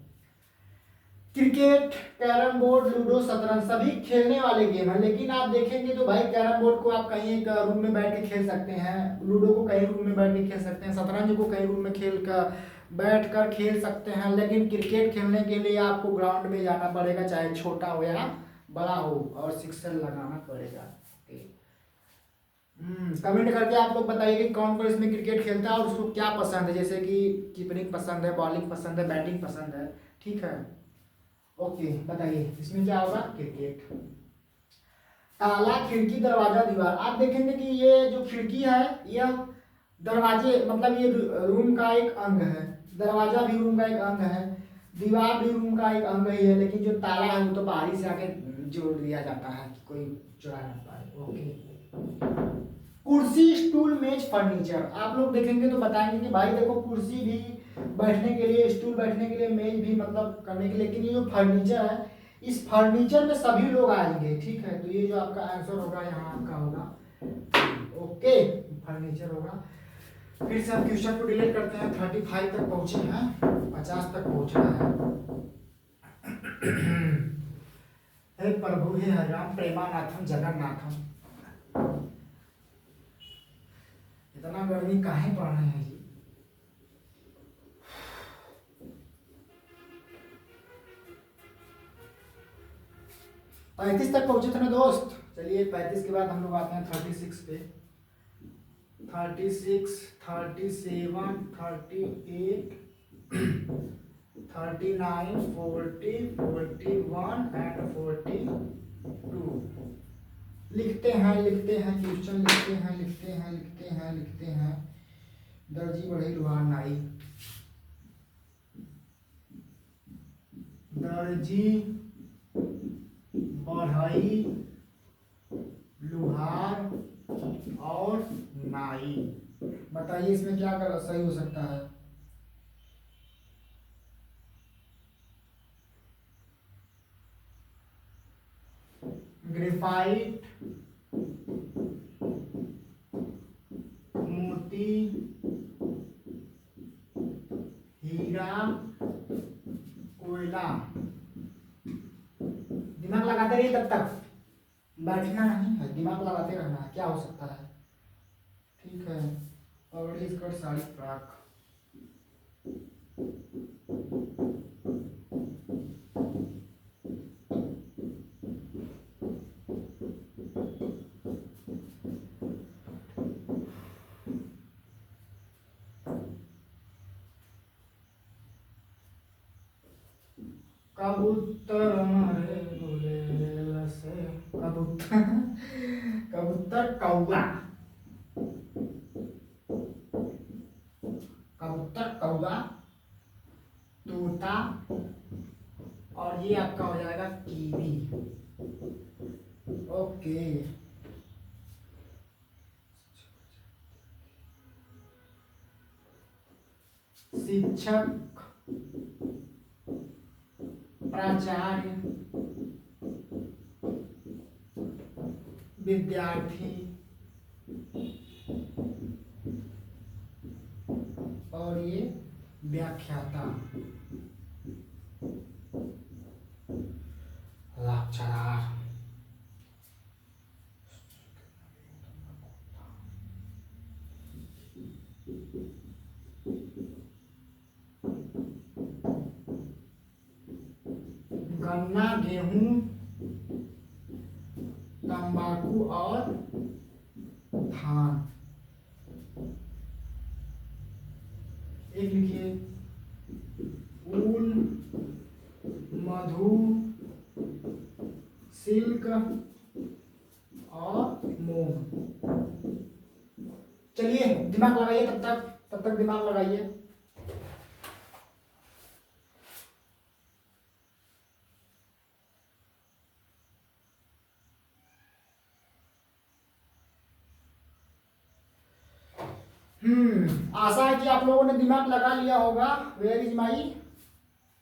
क्रिकेट, कैरम बोर्ड, लूडो, शतरंज सभी खेलने वाले गेम है, लेकिन आप देखेंगे तो भाई कैरम बोर्ड को आप कहीं एक रूम में बैठ के खेल सकते हैं, लूडो को कहीं रूम में बैठ के खेल सकते हैं, शतरंज को कहीं रूम में खेल कर बैठ कर खेल सकते हैं, लेकिन क्रिकेट खेलने के लिए आपको ग्राउंड में जाना पड़ेगा, चाहे छोटा हो या बड़ा हो, और सिक्सर लगाना पड़ेगा। कमेंट करके आप लोग बताइए कि कौन कौन इसमें क्रिकेट खेलता है और उसको क्या पसंद है, जैसे कि कीपिंग पसंद है, बॉलिंग पसंद है, बैटिंग पसंद है, ठीक है। ओके, बताइए इसमें क्या होगा, क्रिकेट। ताला, खिड़की, दरवाजा, दीवार। आप देखेंगे कि ये जो खिड़की है यह दरवाजे मतलब ये रूम का एक अंग है, दरवाजा भी रूम का एक अंग है, दीवार भी रूम का एक अंग ही है, लेकिन जो ताला है वो तो बाहरी से आके जोड़ दिया जाता है कि कोई चुरा ना पाए। ओके, कुर्सी, स्टूल, मेज, फर्नीचर। आप लोग देखेंगे तो बताएंगे कि भाई देखो कुर्सी भी बैठने के लिए, स्टूल बैठने के लिए, मेज भी मतलब करने के लिए, लेकिन ये जो फर्नीचर है, इस फर्नीचर में सभी लोग आएंगे, ठीक है। तो ये जो आपका आंसर होगा यहाँ आपका होगा, ओके, फर्नीचर होगा। फिर से हम क्वेश्चन को डिलीट करते हैं। 35 तक पहुंचे हैं, 50 तक पहुंचना है। हे प्रभु, हे हरिराम, प्रेमानाथम, जगन्नाथम। इतना गर्मी काहे पड़ रहे हैं जी। पैंतीस तक पहुंचे थे ना दोस्त। चलिए 35 के बाद हम लोग आते हैं 36 पे। 36, 37, 38, 39, 40, 41 एंड 42। लिखते हैं क्वेश्चन, लिखते हैं। दर्जी बढ़ई लुहार नाई, दर्जी बढ़ई लुहार और नाई। बताइए इसमें क्या कर सही हो सकता है। ग्रेफाइट, मोती, हीरा, कोयला। बनाते रहिए तब तक, बैठना नहीं है, दिमाग लगाते रहना है, क्या हो सकता है। ठीक है, पगड़ी स्कर्ट साड़ी फ्रॉक। कबूतर हमारे बोले से, कबूतर कबूतर कौवा, कबूतर कौवा, तोता, और ये आपका हो जाएगा कीवी। ओके, शिक्षक, प्राचार्य, विद्यार्थी, और ये व्याख्याता, लेक्चरर। गन्ना, गेहूं, तंबाकू और धान। एक लिखिए, ऊन, मधु, सिल्क और मोम। चलिए दिमाग लगाइए तब तक दिमाग लगाइए। आशा है कि आप लोगों ने दिमाग लगा लिया होगा। वेयर इज माई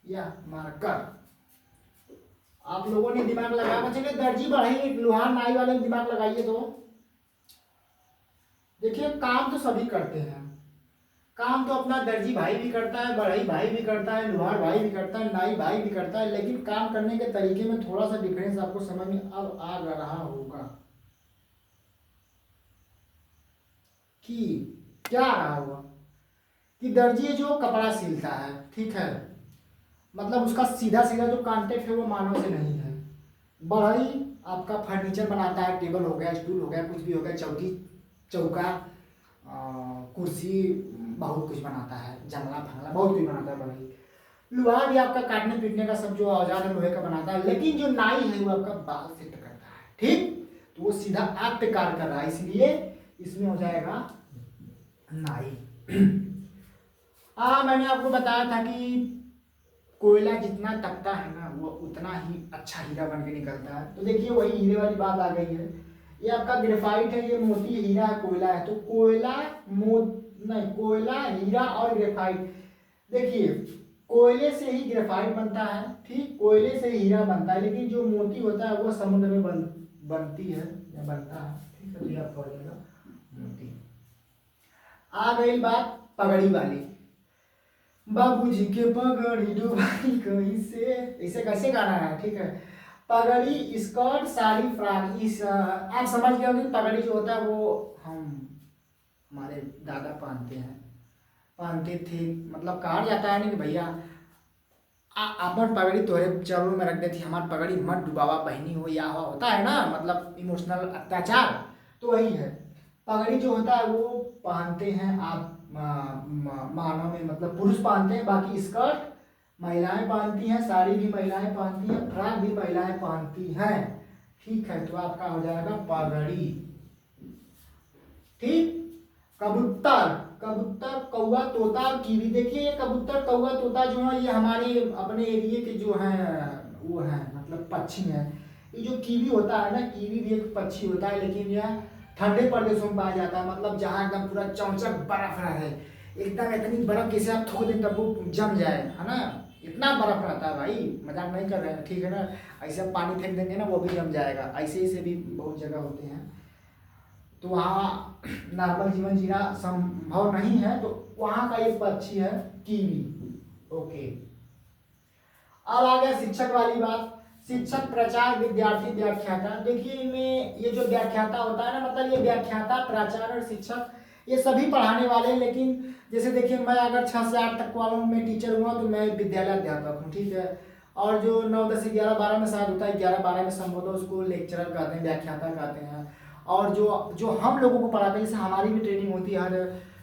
या मार्कर। आप लोगों ने दिमाग लगाया। चलिए दर्जी बढ़ाइए, लोहार नाई वाले दिमाग लगाइए। तो देखिए काम तो सभी करते हैं, काम तो अपना दर्जी भाई भी करता है, बढ़ई भाई भी करता है, लोहार भाई भी करता है, नाई भाई भी करता है, लेकिन काम करने के तरीके में थोड़ा सा डिफरेंस आपको समझ में अब आ रहा होगा कि क्या आ रहा होगा कि दर्जी जो कपड़ा सिलता है, ठीक है, मतलब उसका सीधा सीधा जो कांटेक्ट है वो मानव से नहीं है। बढ़ई आपका फर्नीचर बनाता है, टेबल हो गया, स्टूल हो गया, कुछ भी हो गया, चौकी चौका, कुर्सी, बहुत कुछ बनाता है, जंगला फंगला बहुत कुछ बनाता है बढ़ई। लोहा भी आपका काटने पीटने का सब जो औजार है लोहे का बनाता है, लेकिन जो नाई है वो आपका बाल सेट करता है। ठीक, तो वो सीधा आप पे कार्य कर रहा है, इसलिए इसमें हो जाएगा नाई। मैंने आपको बताया था कि कोयला जितना तपता है ना वो उतना ही अच्छा हीरा बन के निकलता है। तो देखिए वही हीरे वाली बात आ गई है। ये आपका ग्रेफाइट है, ये मोती, हीरा है, कोयला है। तो कोयला नहीं, कोयला, हीरा और ग्रेफाइट। देखिए कोयले से ही ग्रेफाइट बनता है, ठीक, कोयले से हीरा बनता है, लेकिन जो मोती होता है वो समुद्र में बनती है या बनता है। ठीक है, तो ये आपका हो जाएगा मोती। आ गई बात पगड़ी वाली। बाबूजी के पगड़ी डुबाई कैसे, इसे कैसे गाना है, ठीक है। पगड़ी, स्कर्ट, साड़ी, फ्रॉक। इस आप समझ गए होंगे पगड़ी जो होता है वो हम हमारे दादा पहनते थे, मतलब कहा जाता है ना कि भैया अपन पगड़ी तोरे चरणों में रख देती, हमारी पगड़ी मत डुबावा बहनी हो, या होता है ना, मतलब इमोशनल अत्याचार, तो वही है। पगड़ी जो होता है वो पहनते हैं आप मानव में, मतलब पुरुष पहनते हैं। बाकी स्कर्ट महिलाएं पहनती हैं, साड़ी भी महिलाएं पहनती हैं, फ्रॉक भी महिलाएं पहनती हैं। ठीक है, तो आपका हो जाएगा पगड़ी। ठीक, कबूतर, कबूतर, कौवा, तोता और कीवी। देखिए ये कबूतर, कौवा, तोता जो है ये हमारे अपने एरिया के जो है वो है, मतलब पक्षी है। ये जो कीवी होता है ना, कीवी भी एक पक्षी होता है, लेकिन यह ठंडे प्रदेशों में पाया जाता है, मतलब जहाँ एकदम पूरा चौचक बर्फ है, एकदम इतनी बर्फ जैसे आप थोक दें तब वो जम जाए, है ना, इतना बर्फ रहता है भाई, मजाक नहीं कर रहे हैं, ठीक है ना। ऐसे आप पानी फेंक देंगे ना वो भी जम जाएगा। ऐसे ऐसे भी बहुत जगह होते हैं, तो वहाँ नॉर्मल जीवन जीना संभव नहीं है, तो वहाँ का एक पक्षी है कीवी। ओके, अब आ गया शिक्षक वाली बात। शिक्षक, प्रचार, विद्यार्थी, व्याख्याता। देखिए इनमें ये जो व्याख्याता होता है ना, मतलब ये व्याख्याता, प्राचार्य और शिक्षक ये सभी पढ़ाने वाले हैं। लेकिन जैसे देखिए मैं अगर 6 से 8 तक वालों में टीचर हुआ तो मैं विद्यालय अध्यापक हूँ, ठीक है। और जो 9, 10, 11, 12 में शायद होता है, 11, 12 में संभव होता है, उसको लेक्चरर कहते हैं, व्याख्याता कहते हैं। और जो जो हम लोगों को पढ़ाते हैं, जैसे हमारी भी ट्रेनिंग होती है हर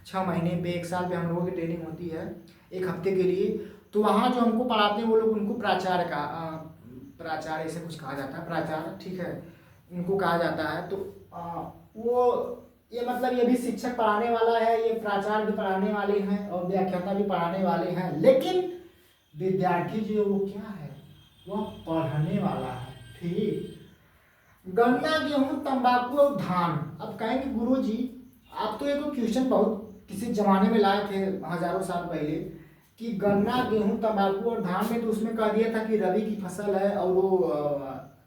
6 महीने पे, 1 साल पे हम लोगों की ट्रेनिंग होती है 1 हफ्ते के लिए। तो वहाँ जो हमको पढ़ाते हैं वो लोग, उनको प्राचार्य का प्राचार्य ऐसे कुछ कहा जाता है, प्राचार्य, ठीक है, उनको कहा जाता है। तो वो ये मतलब ये भी शिक्षक पढ़ाने वाला है, ये प्राचार्य भी पढ़ाने वाले हैं और व्याख्याता भी पढ़ाने वाले हैं। लेकिन विद्यार्थी जो वो क्या है, वह पढ़ने वाला है, ठीक। गन्ना, गेहूं, तंबाकू और धान। अब कहेंगे गुरुजी आप तो एक क्वेश्चन बहुत किसी जमाने में लाए थे हजारों साल पहले कि गन्ना, गेहूं, तंबाकू और धान में तो उसमें कह दिया था कि रबी की फसल है और वो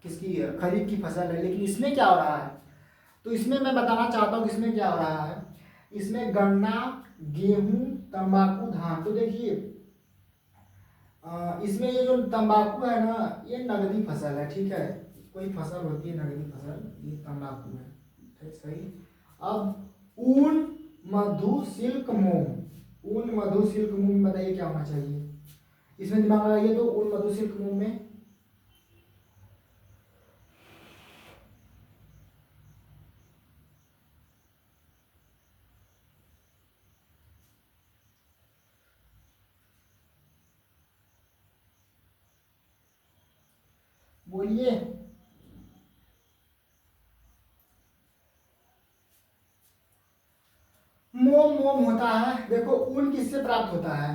किसकी खरीफ की फसल है। लेकिन इसमें क्या हो रहा है, तो इसमें मैं बताना चाहता हूँ कि इसमें क्या हो रहा है। इसमें गन्ना, गेहूं, तंबाकू, धान। तो देखिए इसमें ये जो तंबाकू है ना, ये नगदी फसल है, ठीक है। कोई फसल होती है नगदी फसल, ये तंबाकू है, ठीक, सही। अब ऊन, मधु, सिल्क, मोम। ऊन, मधु, सिल्क, मोम में बताइए क्या होना चाहिए। इसमें दिमाग लगाइए तो ऊन, मधु, सिल्क, मोम में बोलिए। मोम, मोम होता है। देखो ऊन किससे प्राप्त होता है,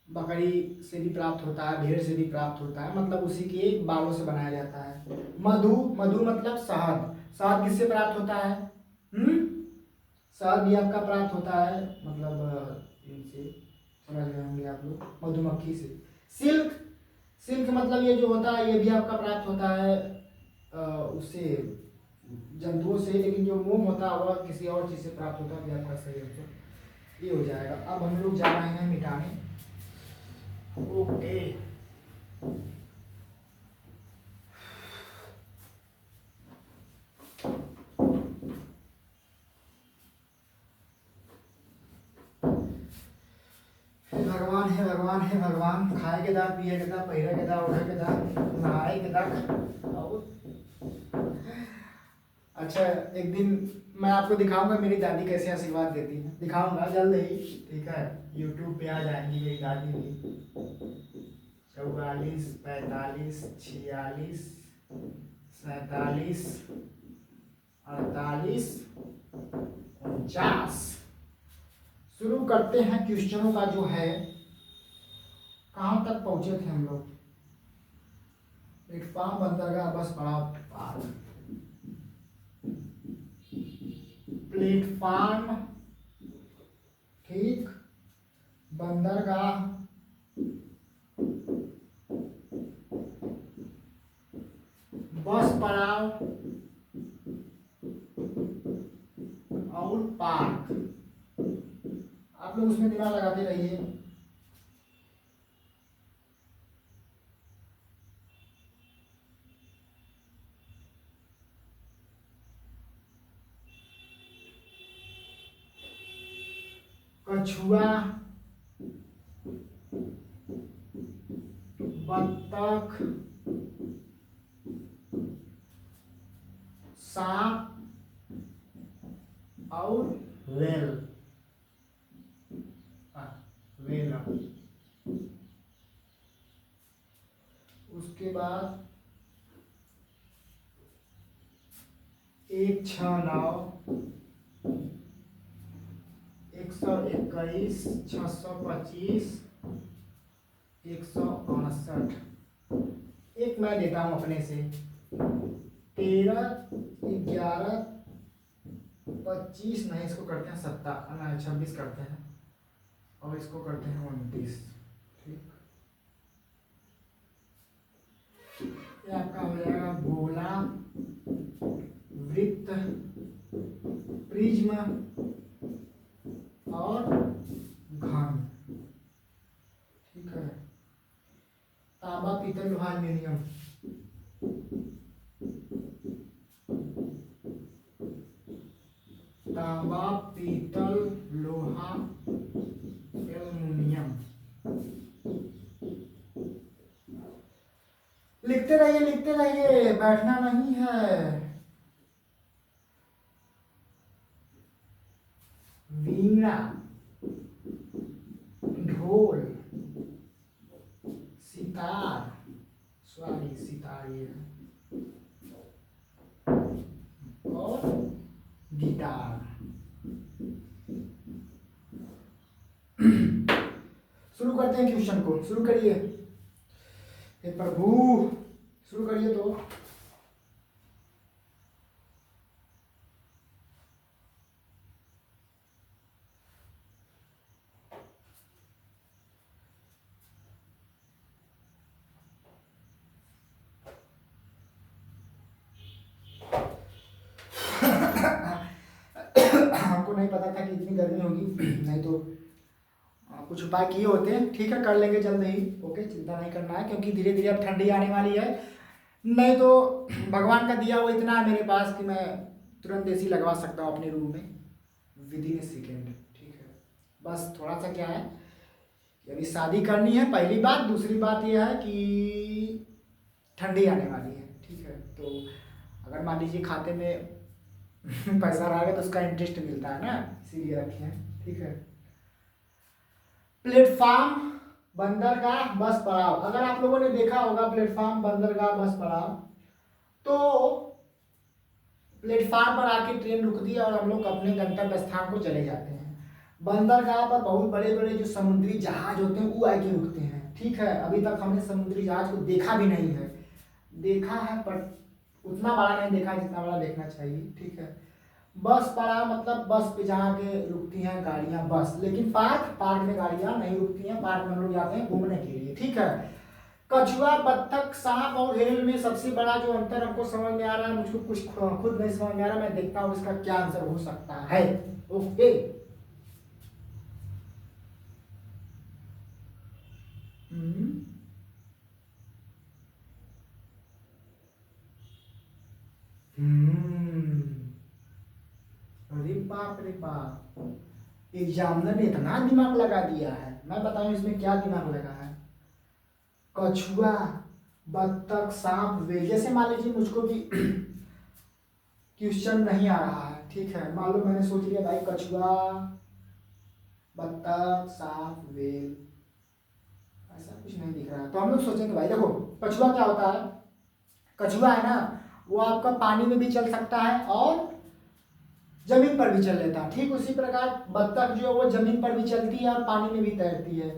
बकरी से भी प्राप्त होता है, भेड़ से भी प्राप्त होता है, मतलब उसी के बालों से बनाया जाता है। मधु, मधु मतलब शहद। शहद किससे प्राप्त होता है, शहद भी आपका प्राप्त होता है, मतलब इनसे समझ गए होंगे आप लोग, मधुमक्खी से। सिल्क, सिल्क मतलब ये जो होता है ये भी आपका प्राप्त होता है उससे, जंतुओं से। लेकिन जो मोम होता है वह किसी और चीज़ से प्राप्त होता है, भी आपका सही उत्तर ये हो जाएगा। अब हम लोग जा रहे हैं मिटाने, ओके। हे भगवान, हे भगवान, हे भगवान, खाए के दाग, पिए के दाग, पहिरे के दाग, उठे के दाग, नहाए के दाग। और अच्छा एक दिन मैं आपको दिखाऊंगा मेरी दादी कैसे आशीर्वाद देती है, दिखाऊंगा जल्द ही, ठीक है। यूट्यूब पे आ जाएंगी मेरी दादी भी। 44, 45, 46, 47, 48, 49। शुरू करते हैं क्वेश्चनों का जो है। कहाँ तक पहुंचे थे हम लोग, प्लेटफॉर्म, बंदरगाह, बस पड़ाव, पार। प्लेटफॉर्म, ठीक, बंदरगाह, बस पड़ाव और पार्क। आप लोग उसमें दिमाग लगाते रहिए। कछुआ, बत्तख, सांप और वेल, वेल। उसके बाद 169, 121, 625, 159। एक मैं देता हूं अपने से, 13, 11, 25, नहीं इसको करते हैं 26 करते हैं और इसको करते हैं 29, ठीक। ये आपका हो जाएगा गोला, वृत्त, प्रिज्म और घन, ठीक है। तांबा, पीतल लोहा एल्यूमिनियम। तांबा पीतल लोहा एल्यूमिनियम। लिखते रहिए, बैठना नहीं है। वीणा, ढोल, सितार, सॉरी सितार ये है, और गिटार। शुरू करते हैं क्वेश्चन को, शुरू करिए। हे प्रभु, शुरू करिए तो। हमको नहीं पता था कि इतनी गर्मी होगी, नहीं तो कुछ उपाय किए होते हैं। ठीक है, कर लेंगे जल्द ही। ओके, चिंता नहीं करना है, क्योंकि धीरे धीरे अब ठंडी आने वाली है। नहीं तो भगवान का दिया हुआ इतना है मेरे पास कि मैं तुरंत एसी लगवा सकता हूँ अपने रूम में विद इन ए सेकेंड। ठीक है, बस थोड़ा सा क्या है कि अभी शादी करनी है, पहली बात। दूसरी बात यह है कि ठंडी आने वाली है। ठीक है, तो अगर मान लीजिए खाते में पैसा रहेगा तो उसका इंटरेस्ट मिलता है ना, इसीलिए रखे हैं। ठीक है, प्लेटफॉर्म बंदरगाह बस पड़ाव। अगर आप लोगों ने देखा होगा प्लेटफॉर्म बंदरगाह बस पड़ाव, तो प्लेटफॉर्म पर आके ट्रेन रुकती है और हम लोग अपने गंतव्य स्थान को चले जाते हैं। बंदरगाह पर बहुत बड़े बड़े जो समुद्री जहाज होते हैं वो आके रुकते हैं। ठीक है, अभी तक हमने समुद्री जहाज को देखा भी नहीं है, देखा है पर उतना बड़ा नहीं देखा जितना बड़ा देखना चाहिए। ठीक है, बस पड़ा मतलब बस पे जहाँ के रुकती हैं गाड़ियाँ बस, लेकिन पार्क में गाड़ियाँ नहीं रुकती हैं। पार्क में हम लोग जाते हैं घूमने के लिए। ठीक है, कछुआ, बत्तख, सांप और हेल में सबसे बड़ा जो अंतर हमको समझ में आ रहा है, मुझको कुछ खुद नहीं समझ में आ रहा, मैं देखता हूँ इसका क्या आंसर हो सकता है। ओके, अरे बाप रे बाप, एग्जामिनर ने इतना दिमाग लगा दिया है। मैं बताऊं इसमें क्या दिमाग लगा है। कछुआ, बत्तख, सांप, वेल। जैसे मान लीजिए मुझको भी क्वेश्चन नहीं आ रहा है। ठीक है, मान लो मैंने सोच लिया भाई कछुआ, बत्तख, सांप, वेल, ऐसा कुछ नहीं दिख रहा है, तो हम लोग सोचेंगे भाई देखो कछुआ क्या होता है। कछुआ है ना, वो आपका पानी में भी चल सकता है और जमीन पर भी चल लेता है। ठीक उसी प्रकार बत्तख जो है वो जमीन पर भी चलती है और पानी में भी तैरती है।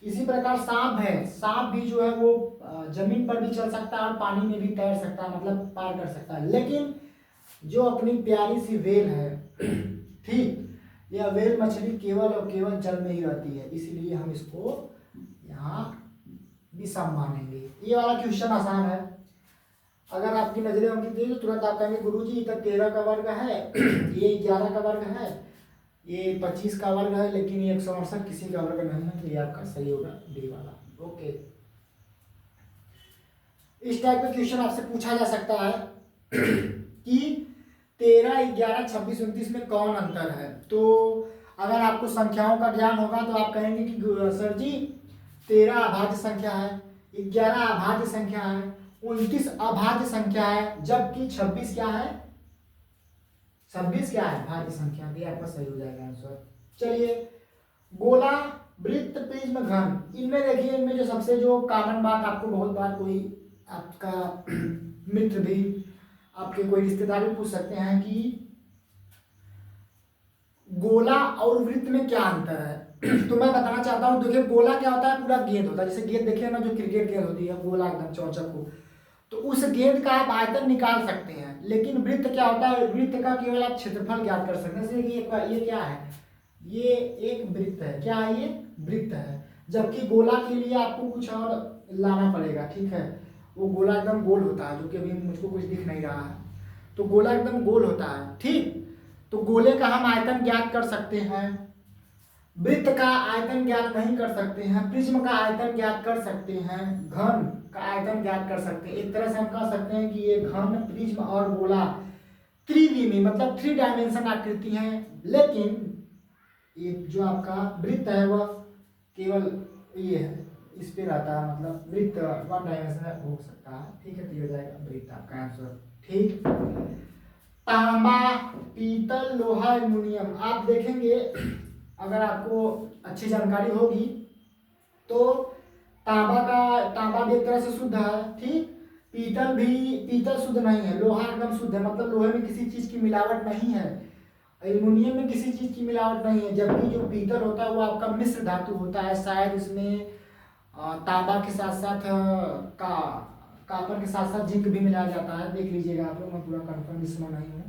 इसी प्रकार सांप है, सांप भी जो है वो जमीन पर भी चल सकता है और पानी में भी तैर सकता है, मतलब पार कर सकता है। लेकिन जो अपनी प्यारी सी वेल है, ठीक, यह वेल मछली केवल और केवल जल में ही रहती है, इसीलिए हम इसको यहाँ विषम मानेंगे। ये वाला क्वेश्चन आसान है। अगर आपकी नजरें होंगी तो तुरंत आप कहेंगे गुरुजी इधर 13 का वर्ग है, ये 11 का वर्ग है, ये 25 का वर्ग है, लेकिन ये 168 किसी का वर्ग नहीं है, तो ये आपका सही होगा डी वाला। ओके, इस टाइप का क्वेश्चन आपसे पूछा जा सकता है कि 13, 11, 26, 29 में कौन अंतर है। तो अगर आपको संख्याओं का ज्ञान होगा तो आप कहेंगे कि सर जी 13 अभाज्य संख्या है, 11 अभाज्य संख्या है, 29 अभाज्य संख्या है, जबकि 26 क्या है, 26 क्या है, भाज्य संख्या। ये आपका सही हो जाएगा आंसर। चलिए, गोला, वृत्त, प्रिज्म, घन, इनमें देखिए, इनमें जो सबसे जो कॉमन बात आपको बहुत बार कोई आपका मित्र भी, आपके कोई रिश्तेदार भी पूछ सकते हैं कि गोला और वृत्त में क्या अंतर है। तो मैं बताना चाहता हूँ, देखिए गोला क्या होता है, पूरा गेंद होता है, जैसे गेंद देखिए ना, जो क्रिकेट गेंद होती है गोला एकदम चौचक हो, तो उस गेंद का आप आयतन निकाल सकते हैं। लेकिन वृत्त क्या होता है, वृत्त का केवल आप क्षेत्रफल ज्ञात कर सकते हैं। जैसे ये क्या है, ये एक वृत्त है, क्या है, ये वृत्त है। जबकि गोला के लिए आपको कुछ और लाना पड़ेगा। ठीक है, वो गोला एकदम गोल होता है, जो कि अभी मुझको कुछ दिख नहीं रहा है, तो गोला एकदम गोल होता है। ठीक, तो गोले का हम आयतन ज्ञात कर सकते हैं। वृत्त का आयतन ज्ञात नहीं कर सकते हैं, प्रिज्म का आयतन ज्ञात कर सकते हैं, घन का आयतन ज्ञात कर सकते हैं। एक तरह से हम कह सकते हैं कि ये घन, प्रिज्म और गोला त्रिविमी मतलब 3 डायमेंशन आकृति हैं, लेकिन ये जो आपका वृत्त है वह केवल ये है, इस पे रहता है, मतलब वृत्त 1 डायमेंशन हो सकता है। ठीक है, तो ये हो जाएगा वृत्त आपका आंसर। ठीक, तांबा, पीतल, लोहा, एल्युमिनियम। आप देखेंगे अगर आपको अच्छी जानकारी होगी तो तांबा भी एक तरह से शुद्ध है। ठीक, पीतल शुद्ध नहीं है, लोहा एकदम शुद्ध है, मतलब लोहे में किसी चीज की मिलावट नहीं है, एल्युमिनियम में किसी चीज की मिलावट नहीं है। जबकि जो पीतल होता है वो आपका मिश्र धातु होता है, शायद इसमें तांबा के साथ साथ कापर के साथ साथ जिंक भी मिलाया जाता है, देख लीजिएगा आप लोग, मैं पूरा कंफर्म इसमें नहीं हूँ।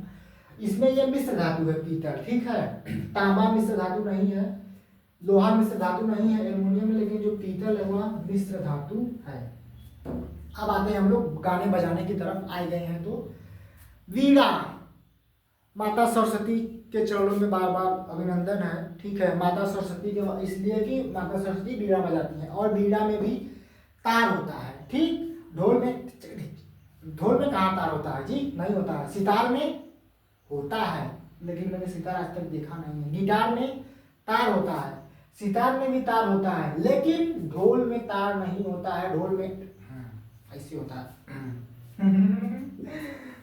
इसमें ये मिश्र धातु है पीतल। ठीक है, तांबा मिश्र धातु नहीं है, लोहा मिश्र धातु नहीं है एल्युमिनियम में, लेकिन जो पीतल है वह मिश्र धातु है। अब आते हैं हम लोग गाने बजाने की तरफ आए गए हैं। तो वीणा, माता सरस्वती के चरणों में बार बार अभिनंदन है। ठीक है, माता सरस्वती के इसलिए कि माता सरस्वती वीणा बजाती हैं, और वीणा में भी तार होता है। ठीक, ढोल में कहाँ तार होता है जी? नहीं होता है। सितार में होता है, लेकिन मैंने सितार आज तक देखा नहीं है। गिटार में तार होता है, सितार में भी तार होता है, लेकिन ढोल में तार नहीं होता है। ढोल में ऐसे होता है।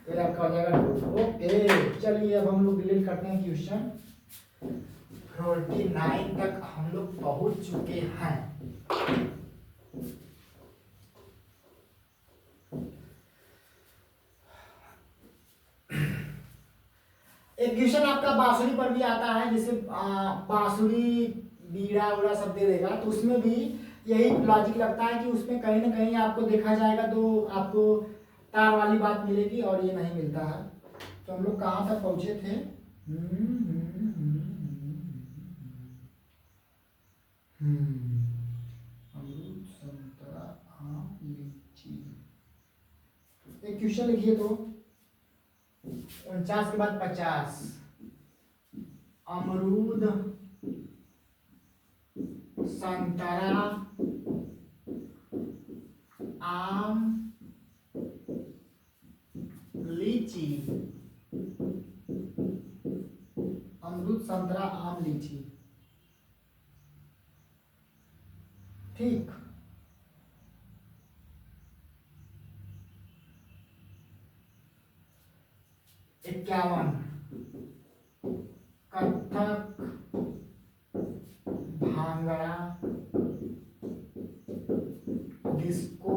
तो आपका हो जाएगा ढोल। ओके, चलिए अब हम लोग डिलीट करते हैं क्वेश्चन 49 तक हम लोग पहुंच चुके हैं। एक क्वेश्चन आपका बांसुरी पर भी आता है, जैसे बांसुरी, बीड़ा उड़ा सब दे देगा, तो उसमें भी यही लॉजिक लगता है कि उसमें कहीं ना कहीं आपको देखा जाएगा तो आपको तार वाली बात मिलेगी, और ये नहीं मिलता है। तो हम लोग कहाँ तक पहुंचे थे? अमरूद, संतरा, आम, लीची। एक क्वेश्चन लिखिए तो 49 के बाद 50। अमरूद, संतरा, आम, लीची। अमरूद, संतरा, आम, लीची। ठीक, इक्यावन। कथक, भांगड़ा, डिस्को,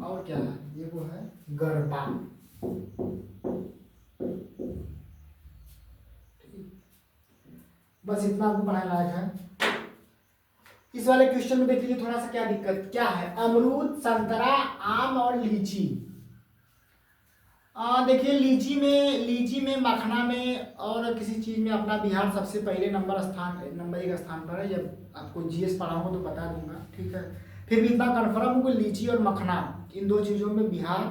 और क्या है? ये वो है गरबा। बस इतना आपको पढ़ाने लायक है। इस वाले क्वेश्चन में देख लीजिए थोड़ा सा क्या दिक्कत क्या है। अमरूद, संतरा, आम और लीची। देखिए लीची में, मखना में और किसी चीज में अपना बिहार सबसे पहले नंबर 1 स्थान पर है। जब आपको जीएस पढ़ाऊंगा तो बता दूंगा। ठीक है, फिर भी इतना कन्फर्म हो कि लीची और मखना, इन 2 चीजों में बिहार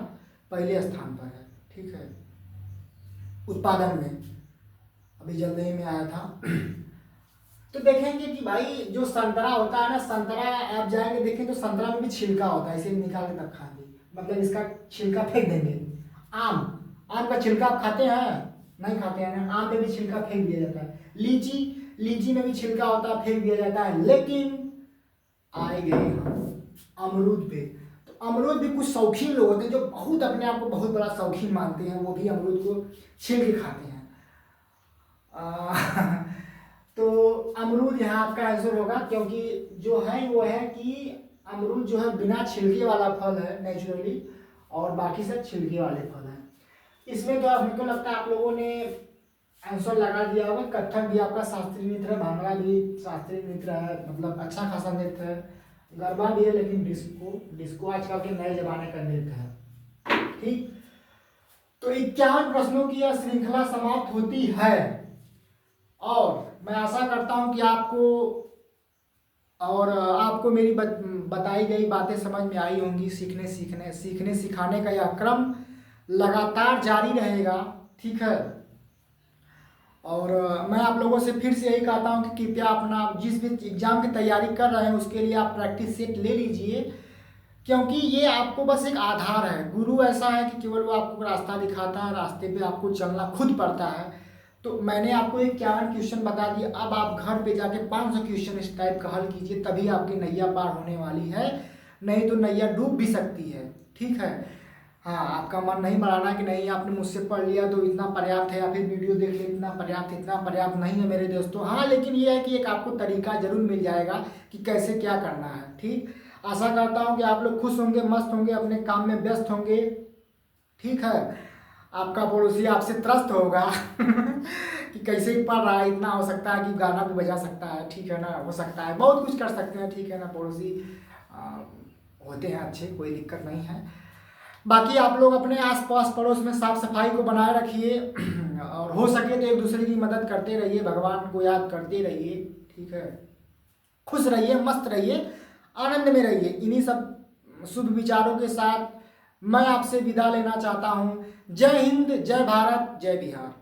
पहले स्थान पर है। ठीक है, उत्पादन में अभी जल्दी ही में आया था। तो देखेंगे कि भाई जो संतरा होता है ना, संतरा आप जाएंगे देखें तो संतरा में भी छिलका होता है, इसे निकाल के तब खाएंगे, मतलब इसका छिलका फेंक देंगे। आम का छिलका आप खाते हैं? नहीं खाते हैं ना, आम में भी छिलका फेंक दिया जाता है। लीची में भी छिलका होता है, फेंक दिया जाता है। लेकिन आए गए हम अमरूद पे, तो अमरूद भी कुछ शौकीन लोग होते हैं जो बहुत अपने आप को बहुत बड़ा शौकीन मानते हैं, वो भी अमरूद को छील के खाते हैं। तो अमरूद यहाँ आपका आंसर होगा, क्योंकि जो है वो है कि अमरूद जो है बिना छिलके वाला फल है नेचुरली, और बाकी सब छिलके वाले फल हैं। इसमें तो मेरे को लगता है आप लोगों ने आंसर लगा दिया होगा। कथक भी आपका शास्त्रीय नृत्य है, भांगड़ा भी शास्त्रीय नृत्य है, मतलब अच्छा खासा नृत्य है। गरबा भी है, लेकिन डिस्को आजकल के नए जमाने का नृत्य है। ठीक, तो 51 प्रश्नों की यह श्रृंखला समाप्त होती है, और मैं आशा करता हूं कि आपको मेरी बताई गई बातें समझ में आई होंगी। सीखने सिखाने का यह क्रम लगातार जारी रहेगा। ठीक है, और मैं आप लोगों से फिर से यही कहता हूँ कि कृपया अपना जिस भी एग्ज़ाम की तैयारी कर रहे हैं उसके लिए आप प्रैक्टिस सेट ले लीजिए, क्योंकि ये आपको बस एक आधार है। गुरु ऐसा है कि केवल वो आपको रास्ता दिखाता है, रास्ते पे आपको चलना खुद पड़ता है। तो मैंने आपको एक 51 क्वेश्चन बता दिए, अब आप घर पे जाके 500 क्वेश्चन इस टाइप का हल कीजिए, तभी आपकी नैया पार होने वाली है, नहीं तो नैया डूब भी सकती है। ठीक है, हाँ, आपका मन नहीं बढ़ाना कि नहीं आपने मुझसे पढ़ लिया तो इतना पर्याप्त है, या फिर वीडियो देख लिया इतना पर्याप्त नहीं है मेरे दोस्तों। हाँ, लेकिन ये है कि एक आपको तरीका जरूर मिल जाएगा कि कैसे क्या करना है। ठीक, आशा करता हूँ कि आप लोग खुश होंगे, मस्त होंगे, अपने काम में व्यस्त होंगे। ठीक है, आपका पड़ोसी आपसे त्रस्त होगा कि कैसे ही पढ़ रहा है, इतना हो सकता है कि गाना भी बजा सकता है। ठीक है ना, हो सकता है बहुत कुछ कर सकते हैं। ठीक है ना, पड़ोसी आ, होते हैं अच्छे, कोई दिक्कत नहीं है। बाकी आप लोग अपने आसपास पड़ोस में साफ सफाई को बनाए रखिए और हो सके तो एक दूसरे की मदद करते रहिए, भगवान को याद करते रहिए। ठीक है, खुश रहिए, मस्त रहिए, आनंद में रहिए। इन्हीं सब शुभ विचारों के साथ मैं आपसे विदा लेना चाहता हूँ। जय हिंद, जय भारत, जय बिहार।